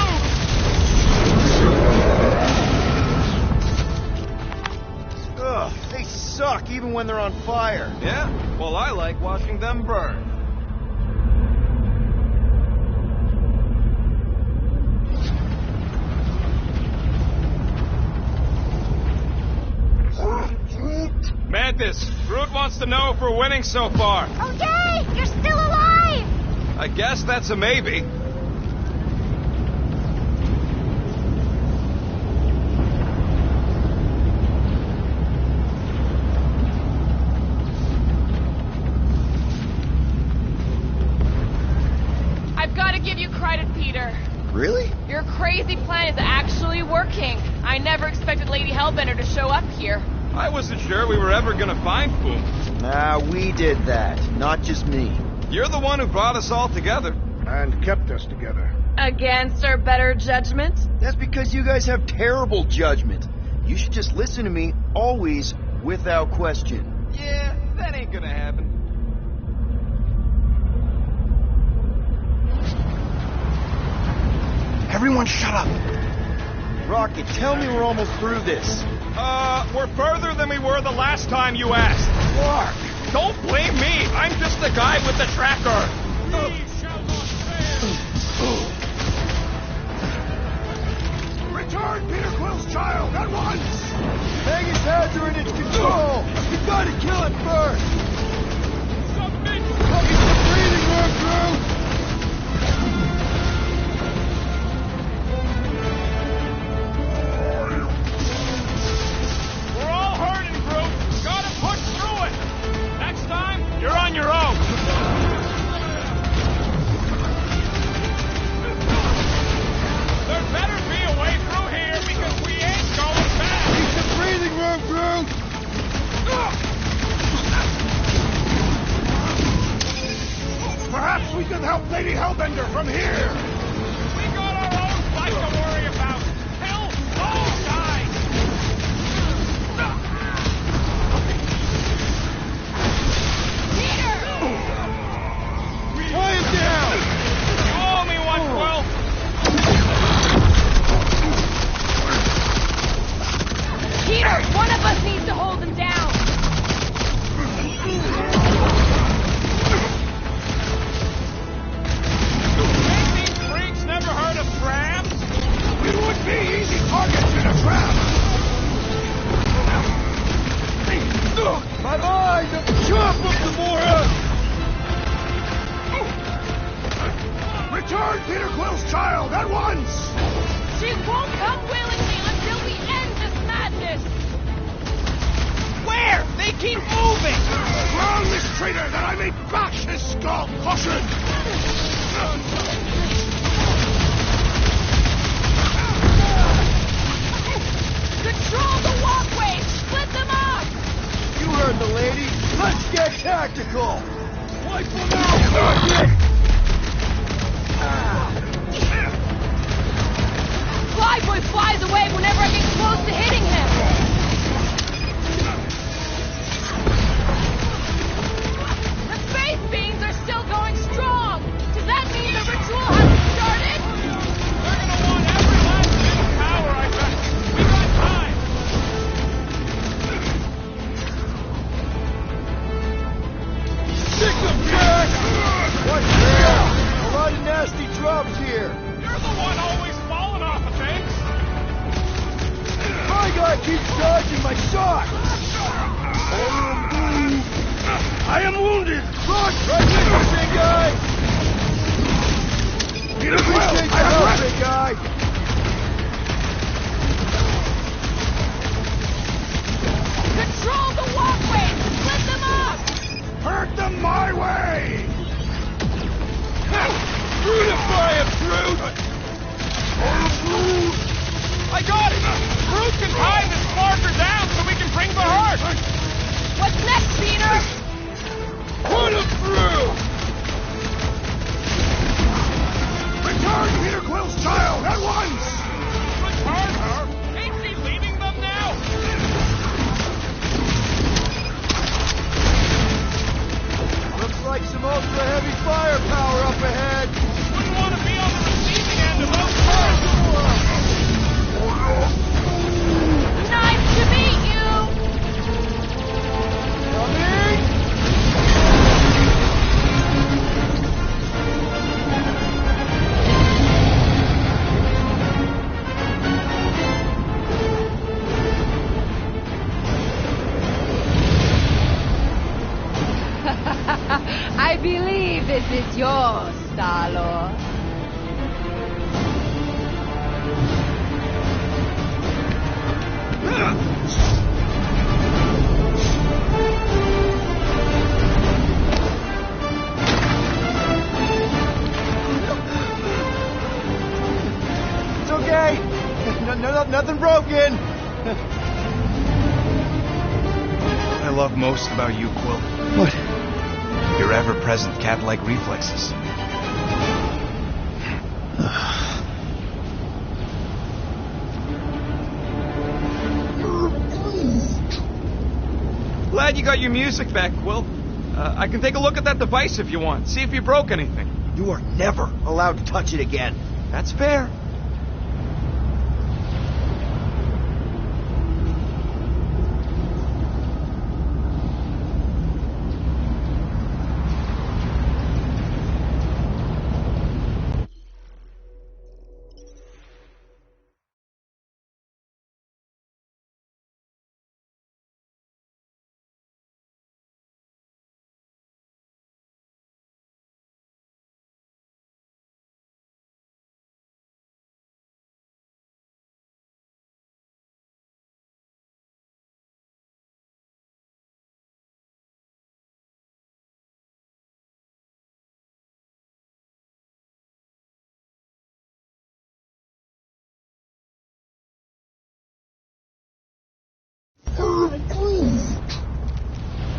Ugh, they suck even when they're on fire. Yeah? Well, I like watching them burn. Mantis, Groot wants to know if we're winning so far. Oh, yay! You're still alive! I guess that's a maybe. I've got to give you credit, Peter. Really? Your crazy plan is actually working. I never expected Lady Hellbender to show up here. I wasn't sure we were ever gonna find Foom. Nah, we did that, not just me. You're the one who brought us all together. And kept us together. Against our better judgment? That's because you guys have terrible judgment. You should just listen to me, always, without question. Yeah, that ain't gonna happen. Everyone shut up. Rocket, tell me we're almost through this. We're further than we were the last time you asked. Clark! Don't blame me. I'm just the guy with the tracker. We shall not fail. Return Peter Quill's child at once! Magus has her in its control! You gotta kill it first! Submit. It's the breathing room, Groot! We're all hurting, Groot. Gotta push through it. Next time, you're on your own. There better be a way through here because we ain't going back. It's the breathing room, Groot! Perhaps we can help Lady Hellbender from here! We got our own fight to worry about. Kill all guys. Tie him down! You owe me one, Quill. Peter, one of us needs to hold him down. Think these freaks never heard of trams? We would be easy targets in a trap! My mind! Chop up the Mora! Return Peter Quill's child at once! She won't come willingly until we end this madness. Where? They keep moving! Drown this traitor that I may bash his skull! Caution! Control the walkways. Split them up. You heard the lady. Let's get tactical! Wipe them out! Flyboy flies away whenever I get close to hitting him. The space beams are still going strong. Does that mean the ritual hasn't started? They're gonna want every last bit of power, I bet. We got time. Stick them, Jack! What's there? A lot of nasty drops here. You're the one always falling off of things. My guy keeps dodging my shot! I am wounded! Look! Right there, big guy! Peter Quill, Appreciate I your have help, rest! big guy! Control the walkways. Split them up. Hurt them my way! Beautify him, Groot! I got it! Groot can tie this marker down so we can bring the heart! What's next, Peter? Put him through! Return Peter Quill's child at once! Return her? Ain't she leaving them now? Looks like some ultra-heavy firepower up ahead! Wouldn't want to be on the receiving end of those parts! Nice to meet you. Coming! I believe this is yours. Star-Lord. It's okay. Nothing broken. What I love most about you, Quill, What? your ever-present cat-like reflexes. Glad you got your music back, Quill. I can take a look at that device if you want. See if you broke anything. You are never allowed to touch it again. That's fair.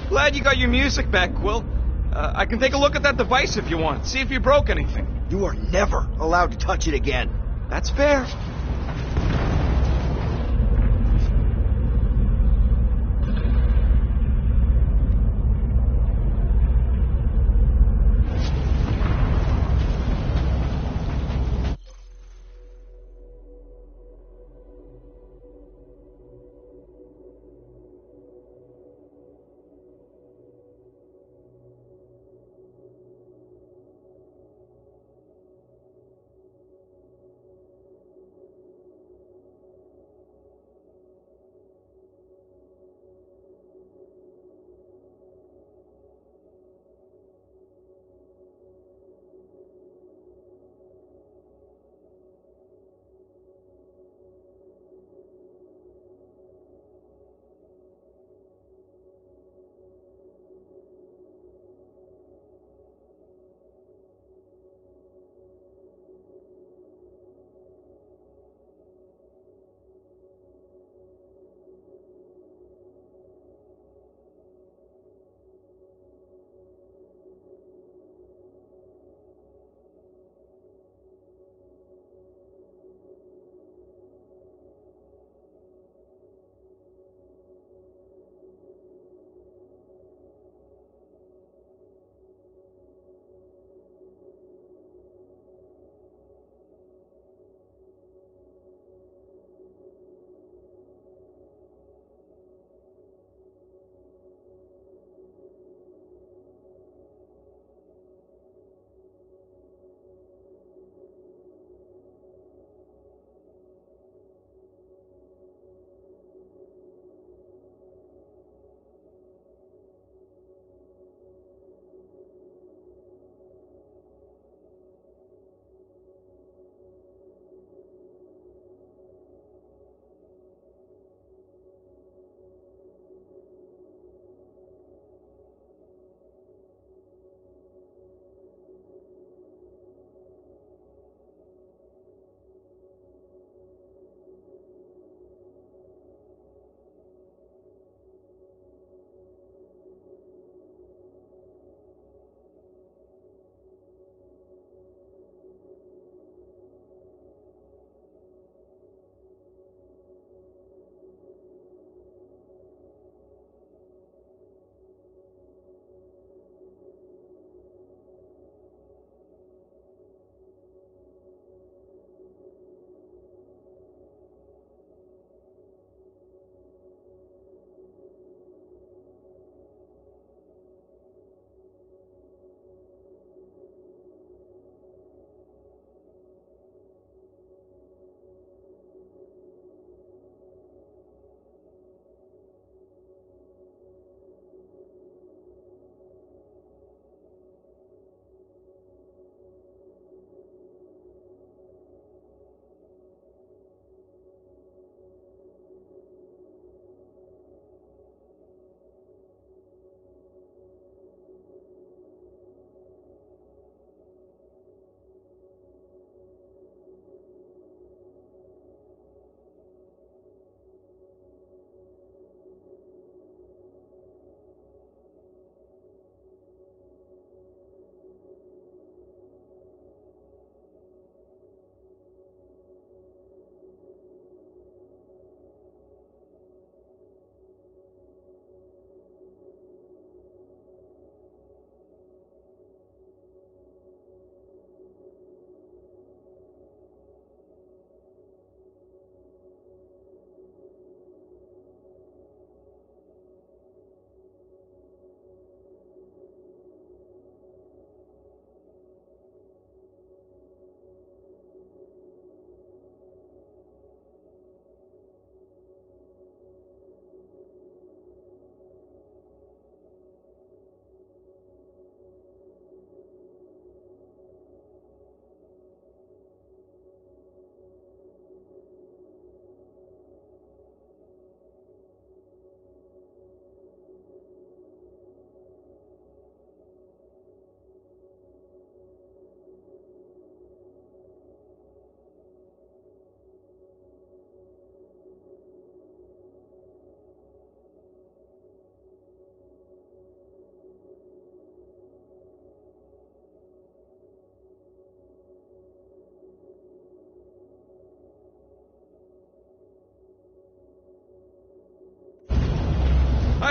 Glad you got your music back, Quill. I can take a look at that device if you want. See if you broke anything. You are never allowed to touch it again. That's fair.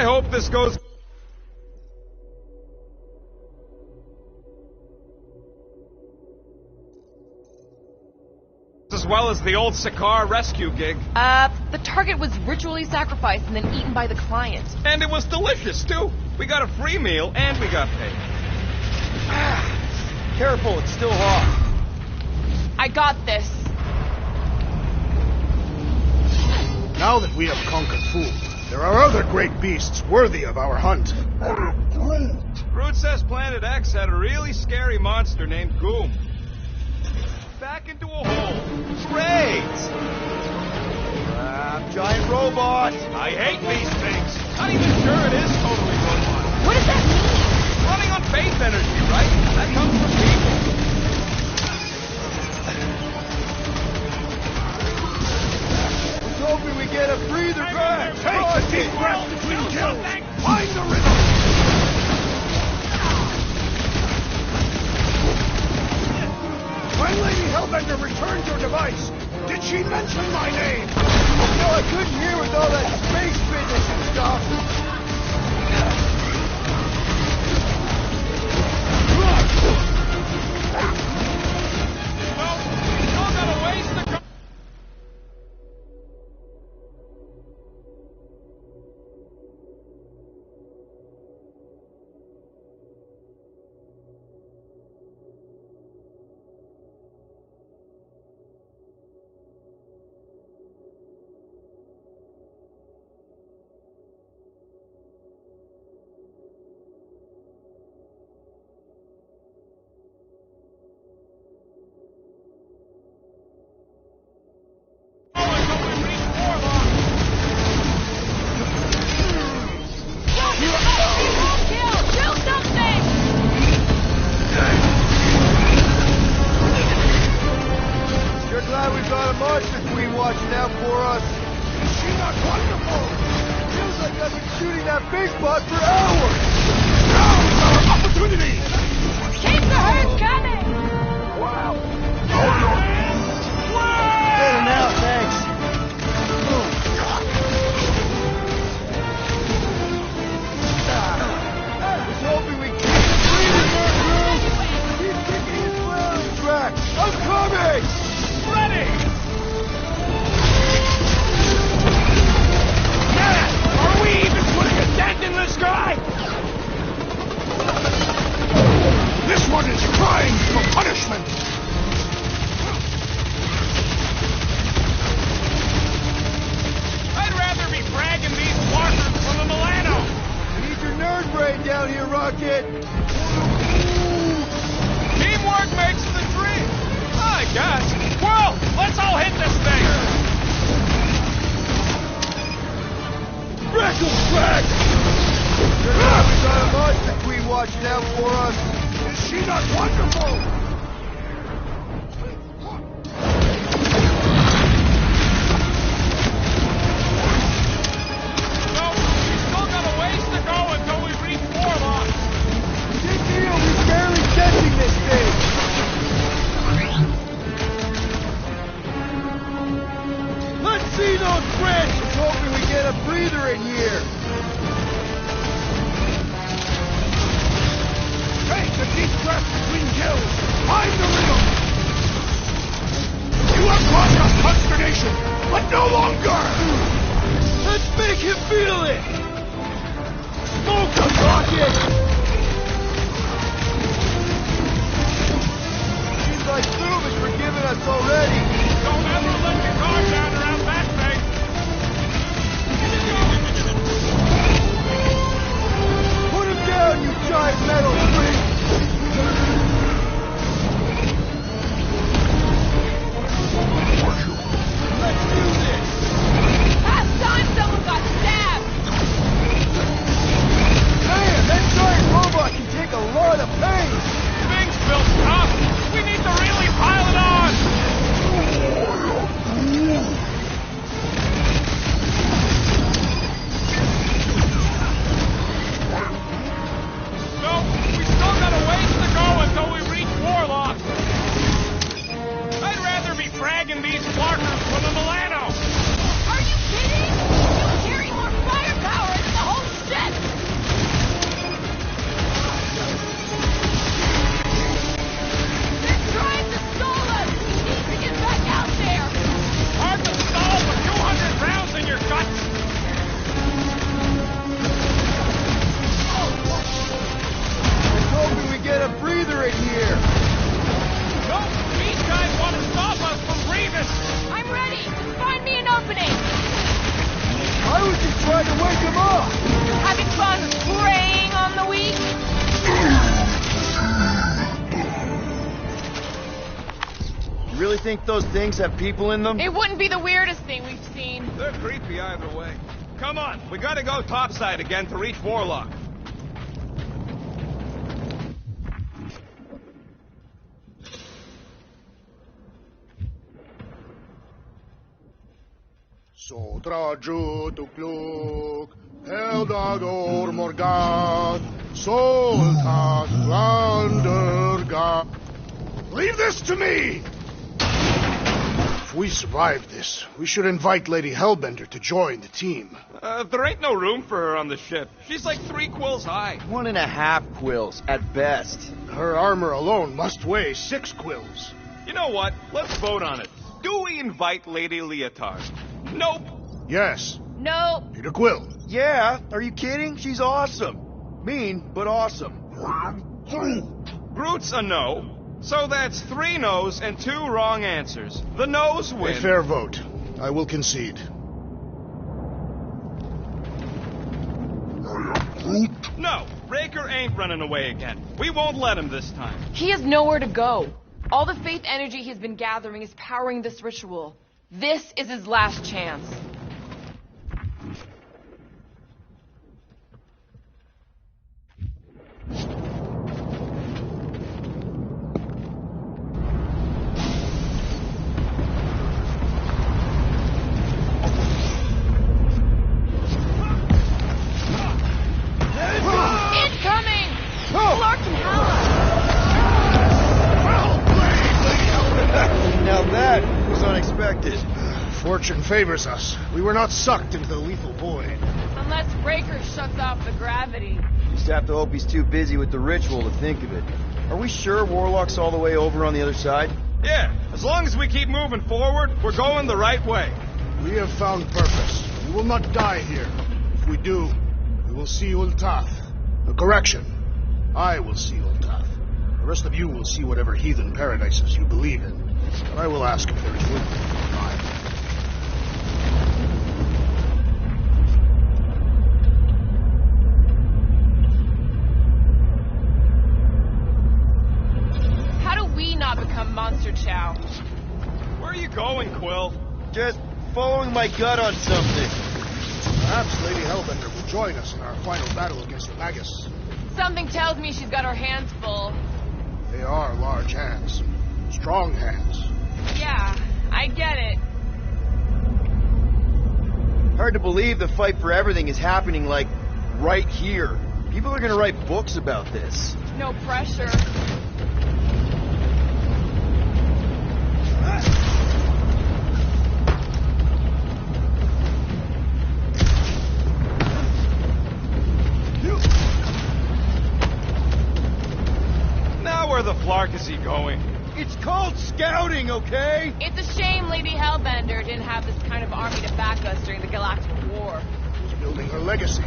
I hope this goes as well as the old Sakaar rescue gig. The target was ritually sacrificed and then eaten by the client. And it was delicious, too. We got a free meal and we got paid. Careful, it's still hot. I got this. Now that we have conquered food, there are other great beasts worthy of our hunt. Groot says Planet X had a really scary monster named Goom. Back into a hole. Great! Giant robot! I hate these things. Not even sure it is totally robot. What does that mean? Running on faith energy, right? That comes from people. Hoping we get a breather back. Take a deep breath between kills. Find the rhythm. When Lady Hellbender returned your device, did she mention my name? No, I couldn't hear with all that space business and stuff. Well, we still got a ways to go. Watching out for us. Is she not wonderful? Feels like I've been shooting that big spot for hours. Now is our opportunity! Keep the herd coming! Wow! Better now, thanks. I was hoping we keep breathing there, Bruce. Keep kicking his clown track. I'm coming! Ready! Are we even putting a dent in this guy? This one is crying for punishment. I'd rather be fragging these walkers from the Milano. Need your nerd brain down here, Rocket. Teamwork makes the dream. I guess. Well, let's all hit this thing. Wrestle track! We got a monster queen watching out for us. Is she not wonderful? No, we still got a ways to go until we reach Warlock. Big deal, we're barely sensing this thing. Let's see those prints. I'm hoping we get a breather in here. Take a deep breath between kills. think those things have people in them? It wouldn't be the weirdest thing we've seen. They're creepy either way. Come on, we gotta go topside again to reach Warlock. Sotra jutukluk, Eldagor Morgat, Soltat Landergat. Leave this to me! If we survive this, we should invite Lady Hellbender to join the team. There ain't no room for her on the ship. She's like 3 quills high. 1.5 quills, at best. Her armor alone must weigh 6 quills. You know what? Let's vote on it. Do we invite Lady Leotard? Nope. Yes. Nope. Peter Quill. Yeah, are you kidding? She's awesome. Mean, but awesome. Groot's a no. So that's 3 no's and 2 wrong answers. The no's win. A fair vote. I will concede. No, Raker ain't running away again. We won't let him this time. He has nowhere to go. All the faith energy he's been gathering is powering this ritual. This is his last chance. Incoming! Clark and Hella! Now that was unexpected. Fortune favors us. We were not sucked into the lethal void. Unless Breaker shuts off the gravity. Just have to hope he's too busy with the ritual to think of it. Are we sure Warlock's all the way over on the other side? Yeah, as long as we keep moving forward, we're going the right way. We have found purpose. We will not die here. If we do, we will see Ultath. A correction. I will see Ultath. The rest of you will see whatever heathen paradises you believe in. But I will ask if there is room for mine. How do we not become Monster Chow? Where are you going, Quill? Just following my gut on something. Perhaps Lady Hellbender will join us in our final battle against the Magus. Something tells me she's got her hands full. They are large hands. Strong hands. Yeah, I get it. Hard to believe the fight for everything is happening, like, right here. People are gonna write books about this. No pressure. Now where the flark is he going? It's called scouting, okay? It's a shame Lady Hellbender didn't have this kind of army to back us during the Galactic War. She's building her legacy.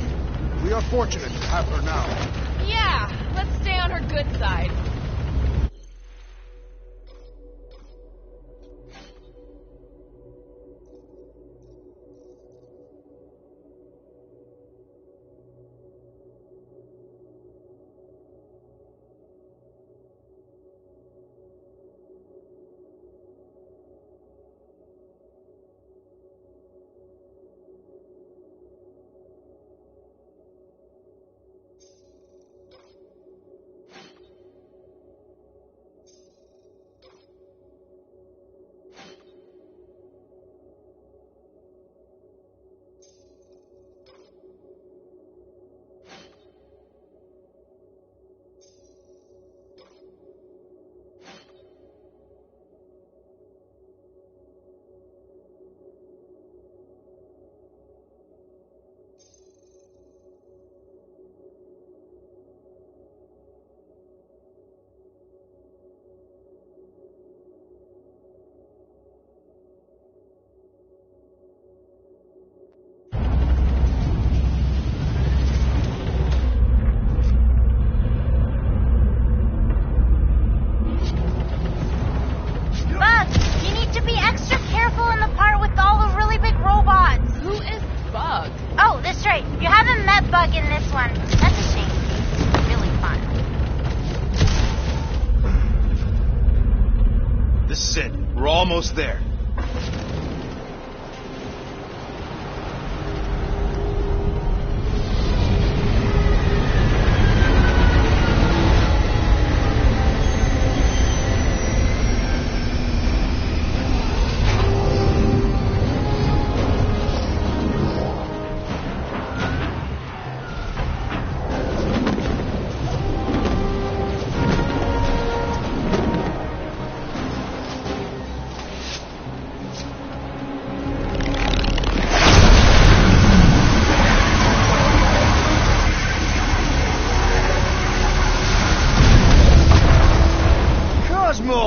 We are fortunate to have her now. Yeah, let's stay on her good side. almost there.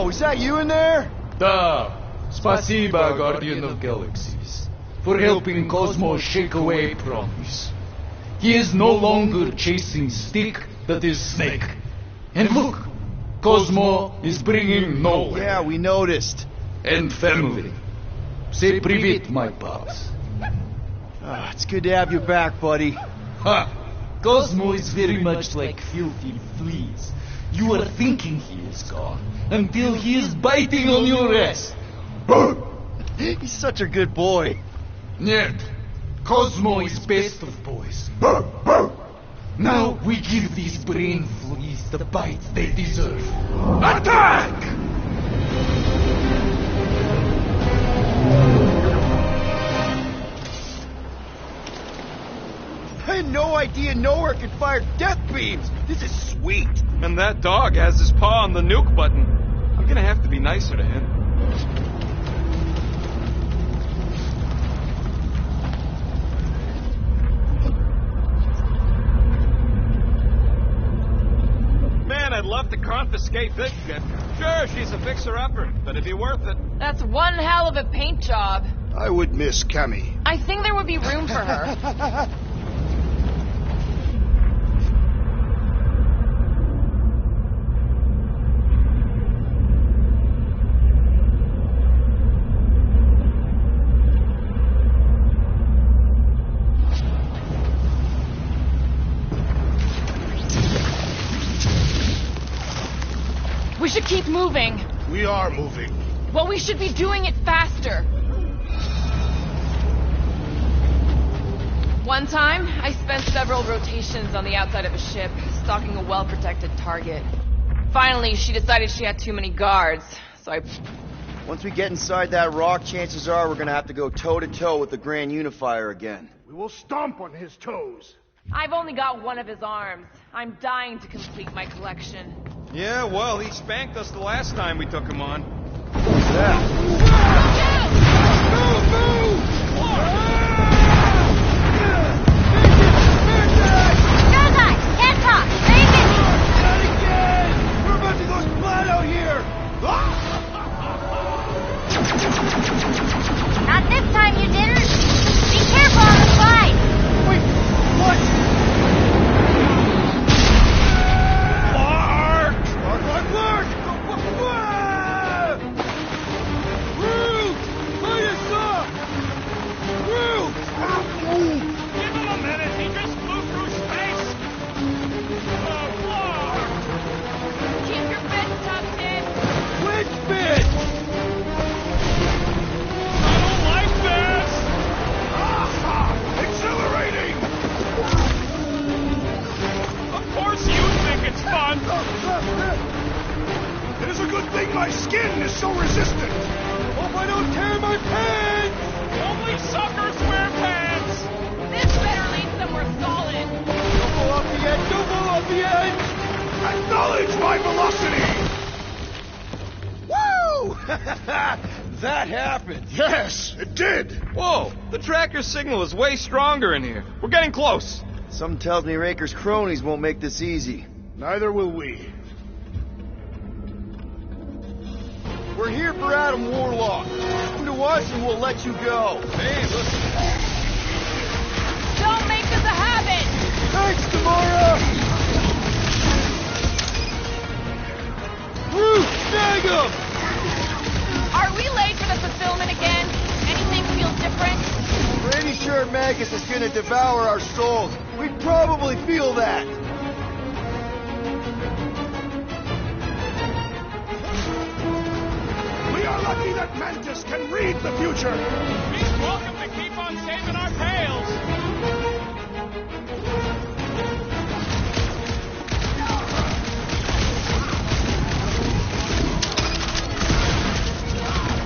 Is that you in there? Da. Spasiba, Guardian of Galaxies, for helping Cosmo shake away Promise. He is no longer chasing stick that is snake. And look, Cosmo is bringing nowhere. Yeah, we noticed. And family. Say privet, my pops. It's good to have you back, buddy. Ha! Cosmo is very much like filthy fleas. You are thinking he is gone until he is biting on your ass. He's such a good boy. Нет, Cosmo is best of boys. Now we give these brain fleas the bites they deserve. Attack! I had no idea nowhere could fire death beams. This is sweet. And that dog has his paw on the nuke button. I'm gonna have to be nicer to him. Man, I'd love to confiscate this shit. Sure, she's a fixer-upper, but it'd be worth it. That's one hell of a paint job. I would miss Cammy. I think there would be room for her. We should keep moving. We are moving. Well, we should be doing it faster. One time, I spent several rotations on the outside of a ship, stalking a well-protected target. Finally, she decided she had too many guards, so I... Once we get inside that rock, chances are we're gonna have to go toe-to-toe with the Grand Unifier again. We will stomp on his toes. I've only got one of his arms. I'm dying to complete my collection. Yeah, well, he spanked us the last time we took him on. What's that? Guys, can't talk. Very busy. Not again! We're about to go splat out here! Not this time, you didn't. Be careful on the slide. Wait, what? Clark! Root! Light us up! Root! Give him a minute, he just flew through space! Oh, Clark! Keep your bits tucked in. Which bit? I don't like this! Exhilarating! Of course you think it's fun! It is a good thing my skin is so resistant. Hope I don't tear my pants! Only suckers wear pants! This better lead somewhere solid. Don't go off the edge! Don't go off the edge! Acknowledge my velocity! Woo! That happened! Yes, it did. Whoa, the tracker signal is way stronger in here. We're getting close. Something tells me Raker's cronies won't make this easy. Neither will we. We're here for Adam Warlock. Come to us and we'll let you go. Hey, listen. Don't make this a habit. Thanks, Tamara! Root, snag him! Are we late for the fulfillment again? Anything feel different? Pretty sure Magus is gonna devour our souls. We probably feel that. We are lucky that That mantis can read the future! He's welcome to keep on saving our tails!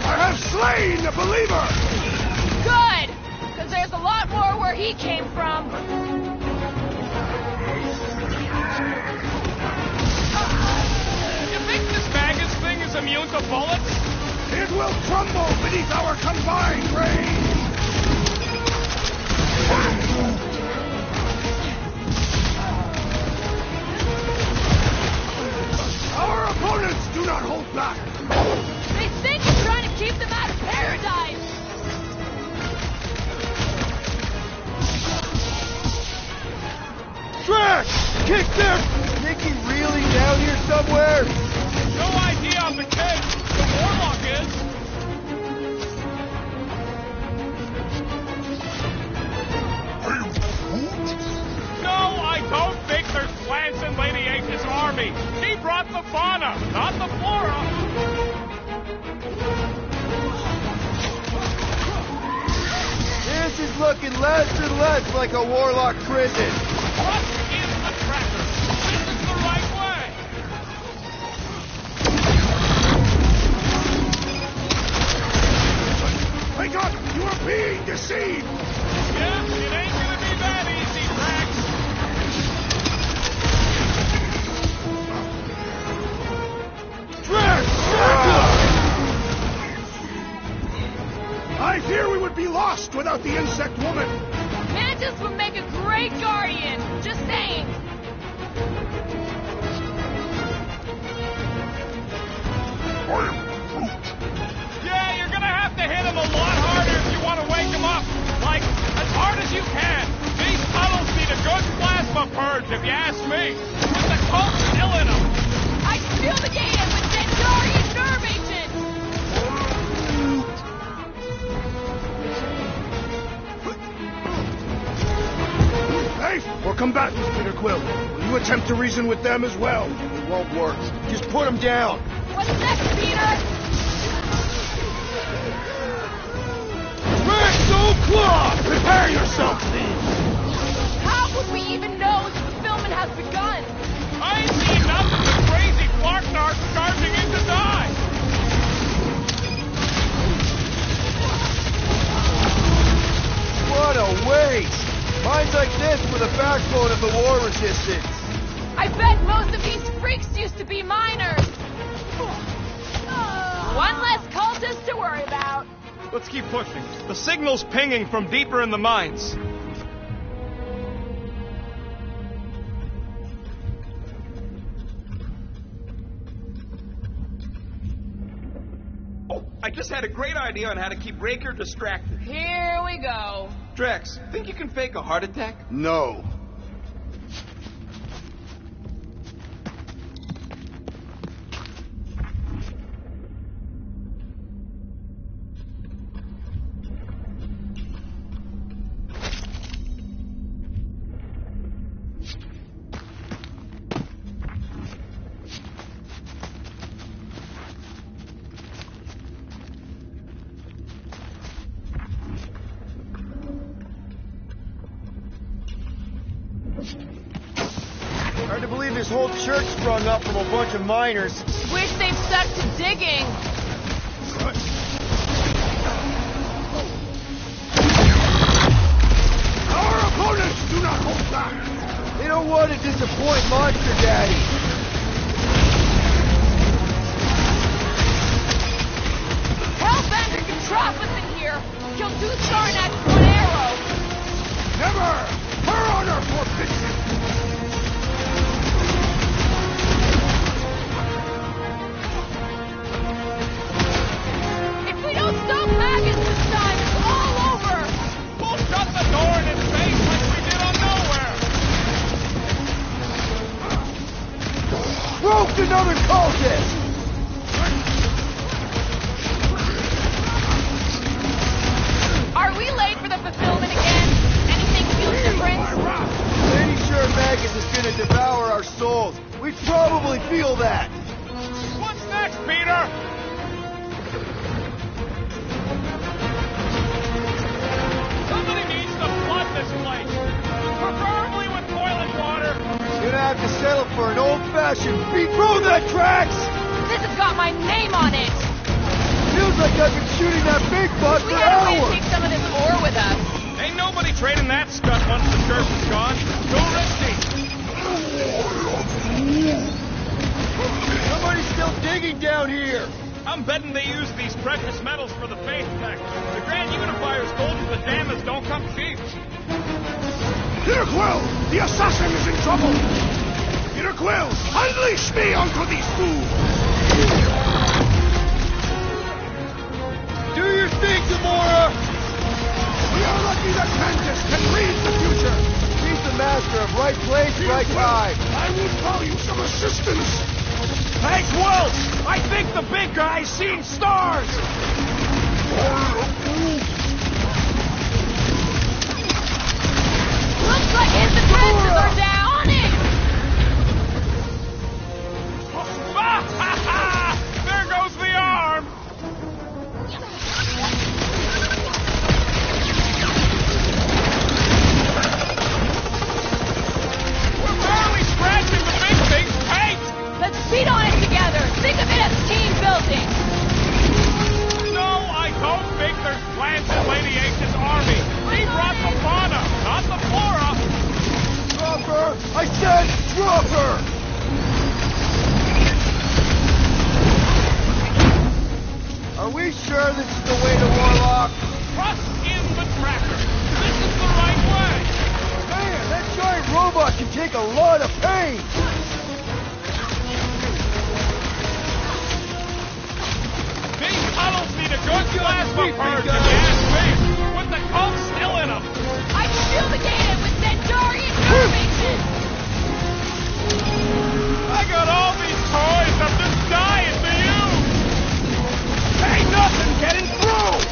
I have slain the believer! Good! Because there's a lot more where he came from. You think this Magus thing is immune to bullets? It will crumble beneath our combined rage! Our opponents do not hold back! They think he's trying to keep them out of paradise! Trash! Kick them! Think he really down here somewhere? No idea of the kid. The Warlock is. No, I don't think there's plants in Lady H's army. He brought the fauna, not the flora. This is looking less and less like a Warlock prison. Trust in the tracker. This is the right way. Wake up! You are being deceived! Yeah, it ain't gonna be that easy, Drax. Drax! I fear we would be lost without the insect woman! Mantis would make a great guardian. Just saying. Yeah, you're gonna have to hit him a lot harder if you want to wake him up. Like, as hard as you can. These tunnels need a good plasma purge, if you ask me. With the cult still in them. I can feel the data with that guardian nerve agent. Hey, we're combatants, Peter Quill. Will you attempt to reason with them as well? It won't work. Just put him down. What's next, Peter? Claw! Prepare yourself! How would we even know the fulfillment has begun? I ain't seen nothing but crazy Clark narcs charging in to die. What a waste! Mine's like this for the backbone of the war resistance. I bet most of these freaks used to be miners. One less cultist to worry about. Let's keep pushing. The signal's pinging from deeper in the mines. Oh, I just had a great idea on how to keep Raker distracted. Here we go. Drax, think you can fake a heart attack? No. Hard to believe this whole church sprung up from a bunch of miners. Wish they'd stuck to digging. Our opponents do not hold back! They don't want to disappoint Monster Daddy. Hellbender can trap us in here. Kill 2 Sarnax with 1 arrow. Never! Her honor forbids it! If we don't stop Magus this time, it's all over. We'll shut the door in his face like we did on Nowhere. Roped another cultist! Are we late for the fulfillment again? Anything feel different? Pretty sure Magus is gonna devour our souls. We probably feel that. What's next, Peter? this place. Preferably with toilet water. Gonna have to settle for an old-fashioned beat. Throw that tracks! This has got my name on it! Feels like I've been shooting that big butt We for had a way to hours. take some of this ore with us. Ain't nobody trading that stuff once the turf is gone. Too risky. Somebody's still digging down here. I'm betting they use these precious metals for the faith tech. The Grand Unifiers told us the damage don't come cheap. Peter Quill! The assassin is in trouble! Peter Quill, unleash me onto these fools! Do your thing, Gamora! We are lucky that Mantis can read the future! He's the master of right place, right time. I will call you some assistance! Hey, Wells! I think the big guy's seen stars! Looks like his defenses are down on it! There goes the arm! We're barely scratching the big thing's paint! Let's beat on it together! Think of it as team building! No, I don't think there's plans in Lady H's army. He brought the fauna, not the flora. Drop her! I said drop her! Are we sure this is the way to Warlock? Trust in the tracker. This is the right way. Man, that giant robot can take a lot of pain! These tunnels need a good plasma purge, if you ask me. With the coke still in them. I fumigated with Zendarian information! I got all these toys. I'm just dying to use. Ain't nothing getting through.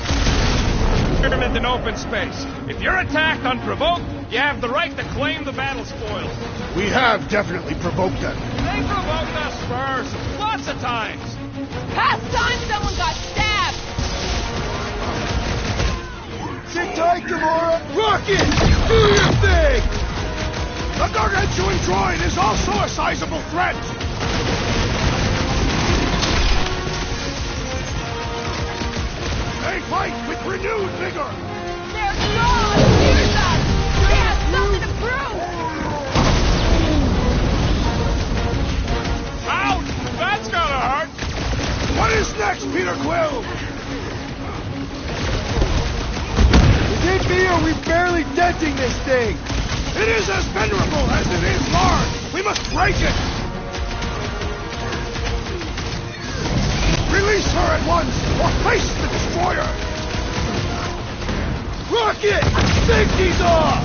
Pyramid in open space. If you're attacked unprovoked, you have the right to claim the battle spoils. We have definitely provoked them. They provoked us first. Lots of times. Past time someone got stabbed! Sit tight, Gamora! Rocket! Do your thing! The gargantuan droid is also a sizable threat! They fight with renewed vigor! Their law fears us! We have something to prove! Ouch! That's gonna hurt! What is next, Peter Quill? Is it me or are we barely denting this thing? It is as venerable as it is large! We must break it! Release her at once, or face the destroyer! Rocket! Safety's off!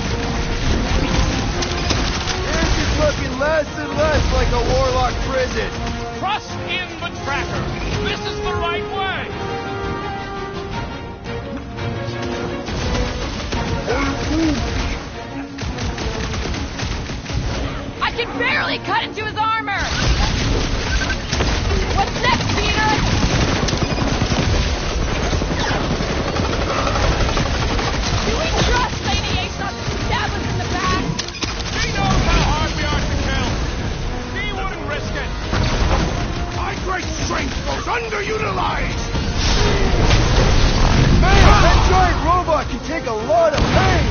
This is looking less and less like a Warlock prison. Trust in the tracker. This is the right way. I can barely cut into his armor! What's next, Peter? Do we trust Lady H not to stab us in the back? She knows how hard we are to kill. She wouldn't risk it. My great strength goes underutilized! Man, that giant robot can take a lot of pain!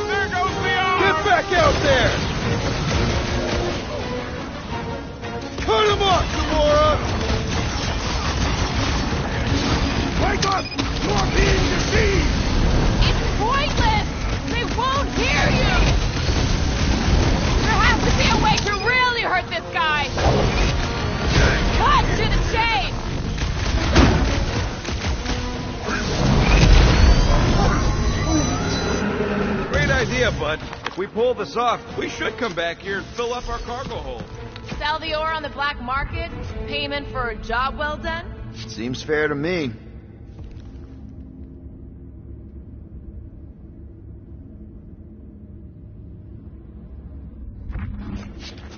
There goes the arm. Get back out there! Cut him off, Gamora! Wake up! You are being deceived! It's pointless! They won't hear you! There has to be a way to really hurt this guy! Cut to the chase! Great idea, bud. If we pull this off, we should come back here and fill up our cargo hold. Sell the ore on the black market? Payment for a job well done? Seems fair to me.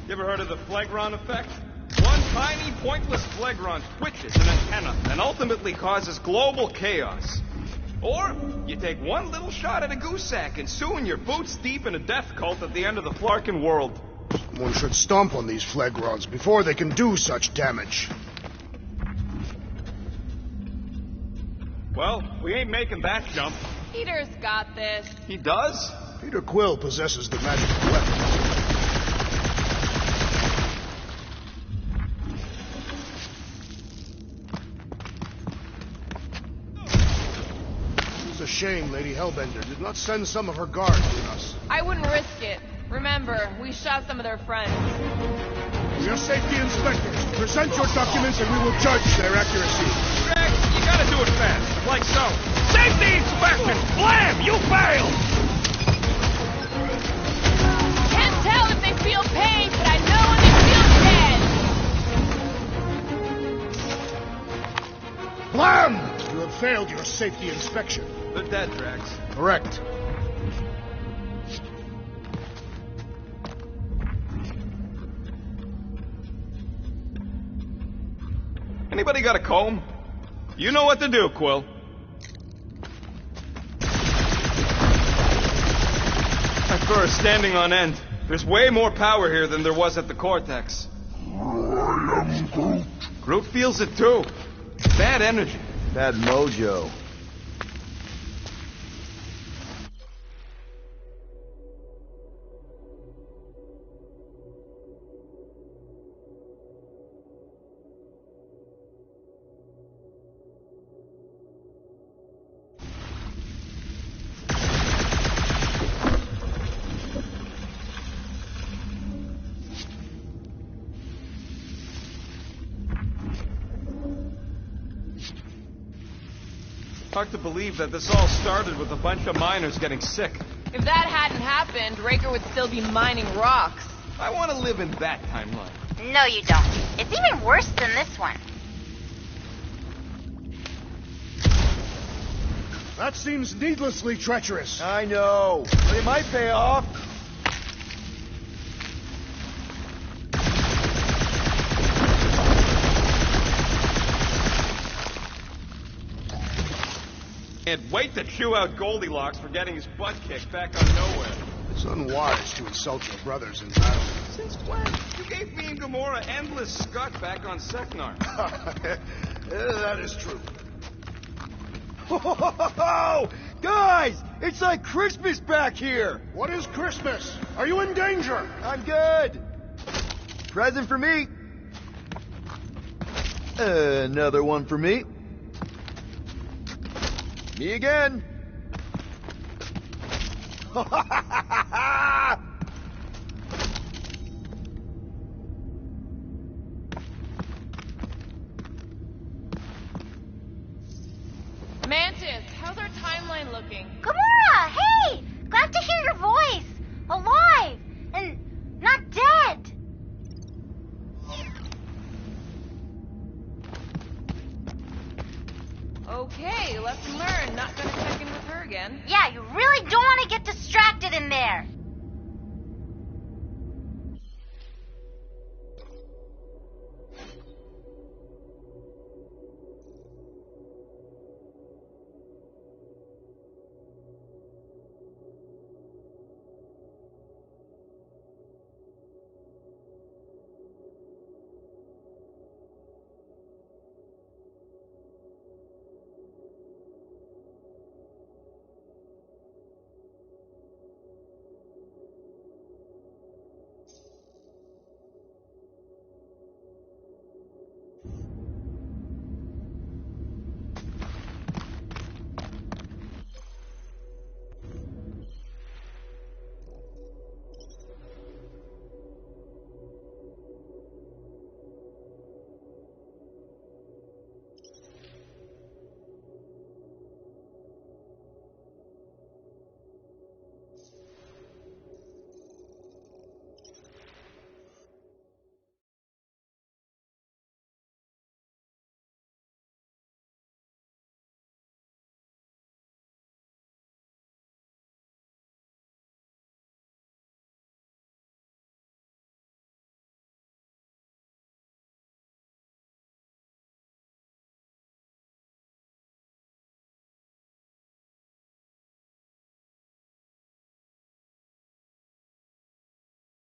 You ever heard of the Phlegron effect? One tiny, pointless Phlegron twitches an antenna and ultimately causes global chaos. Or you take one little shot at a goose sack, and soon you're boots deep in a death cult at the end of the Flarkin world. One should stomp on these flagrons before they can do such damage. Well, we ain't making that jump. Peter's got this. He does? Peter Quill possesses the magical weapon. It's a shame Lady Hellbender did not send some of her guards with us. I wouldn't risk it. Remember, we shot some of their friends. We are safety inspectors. Present your documents and we will judge their accuracy. Drax, you gotta do it fast, like so. Safety inspection! Blam! You failed! Can't tell if they feel pain, but I know when they feel dead. Blam! You have failed your safety inspection. They're dead, Drax. Correct. Anybody got a comb? You know what to do, Quill. My fur is standing on end. There's way more power here than there was at the Cortex. I am Groot. Groot feels it too. Bad energy. Bad mojo. Hard to believe that this all started with a bunch of miners getting sick. If that hadn't happened, Raker would still be mining rocks. I want to live in that timeline. No, you don't. It's even worse than this one. That seems needlessly treacherous. I know, but it might pay off. Can't wait to chew out Goldilocks for getting his butt kicked back on nowhere. It's unwise to insult your brothers in battle. Since when? You gave me and Gamora endless scut back on Seknar. That is true. Guys, it's like Christmas back here. What is Christmas? Are you in danger? I'm good. Present for me. Another one for me. Me again. Mantis, how's our timeline looking? Gamora, hey! Glad to hear your voice. Alive and not dead. Okay, lesson learned. Not gonna check in with her again. Yeah, you really don't want to get distracted in there.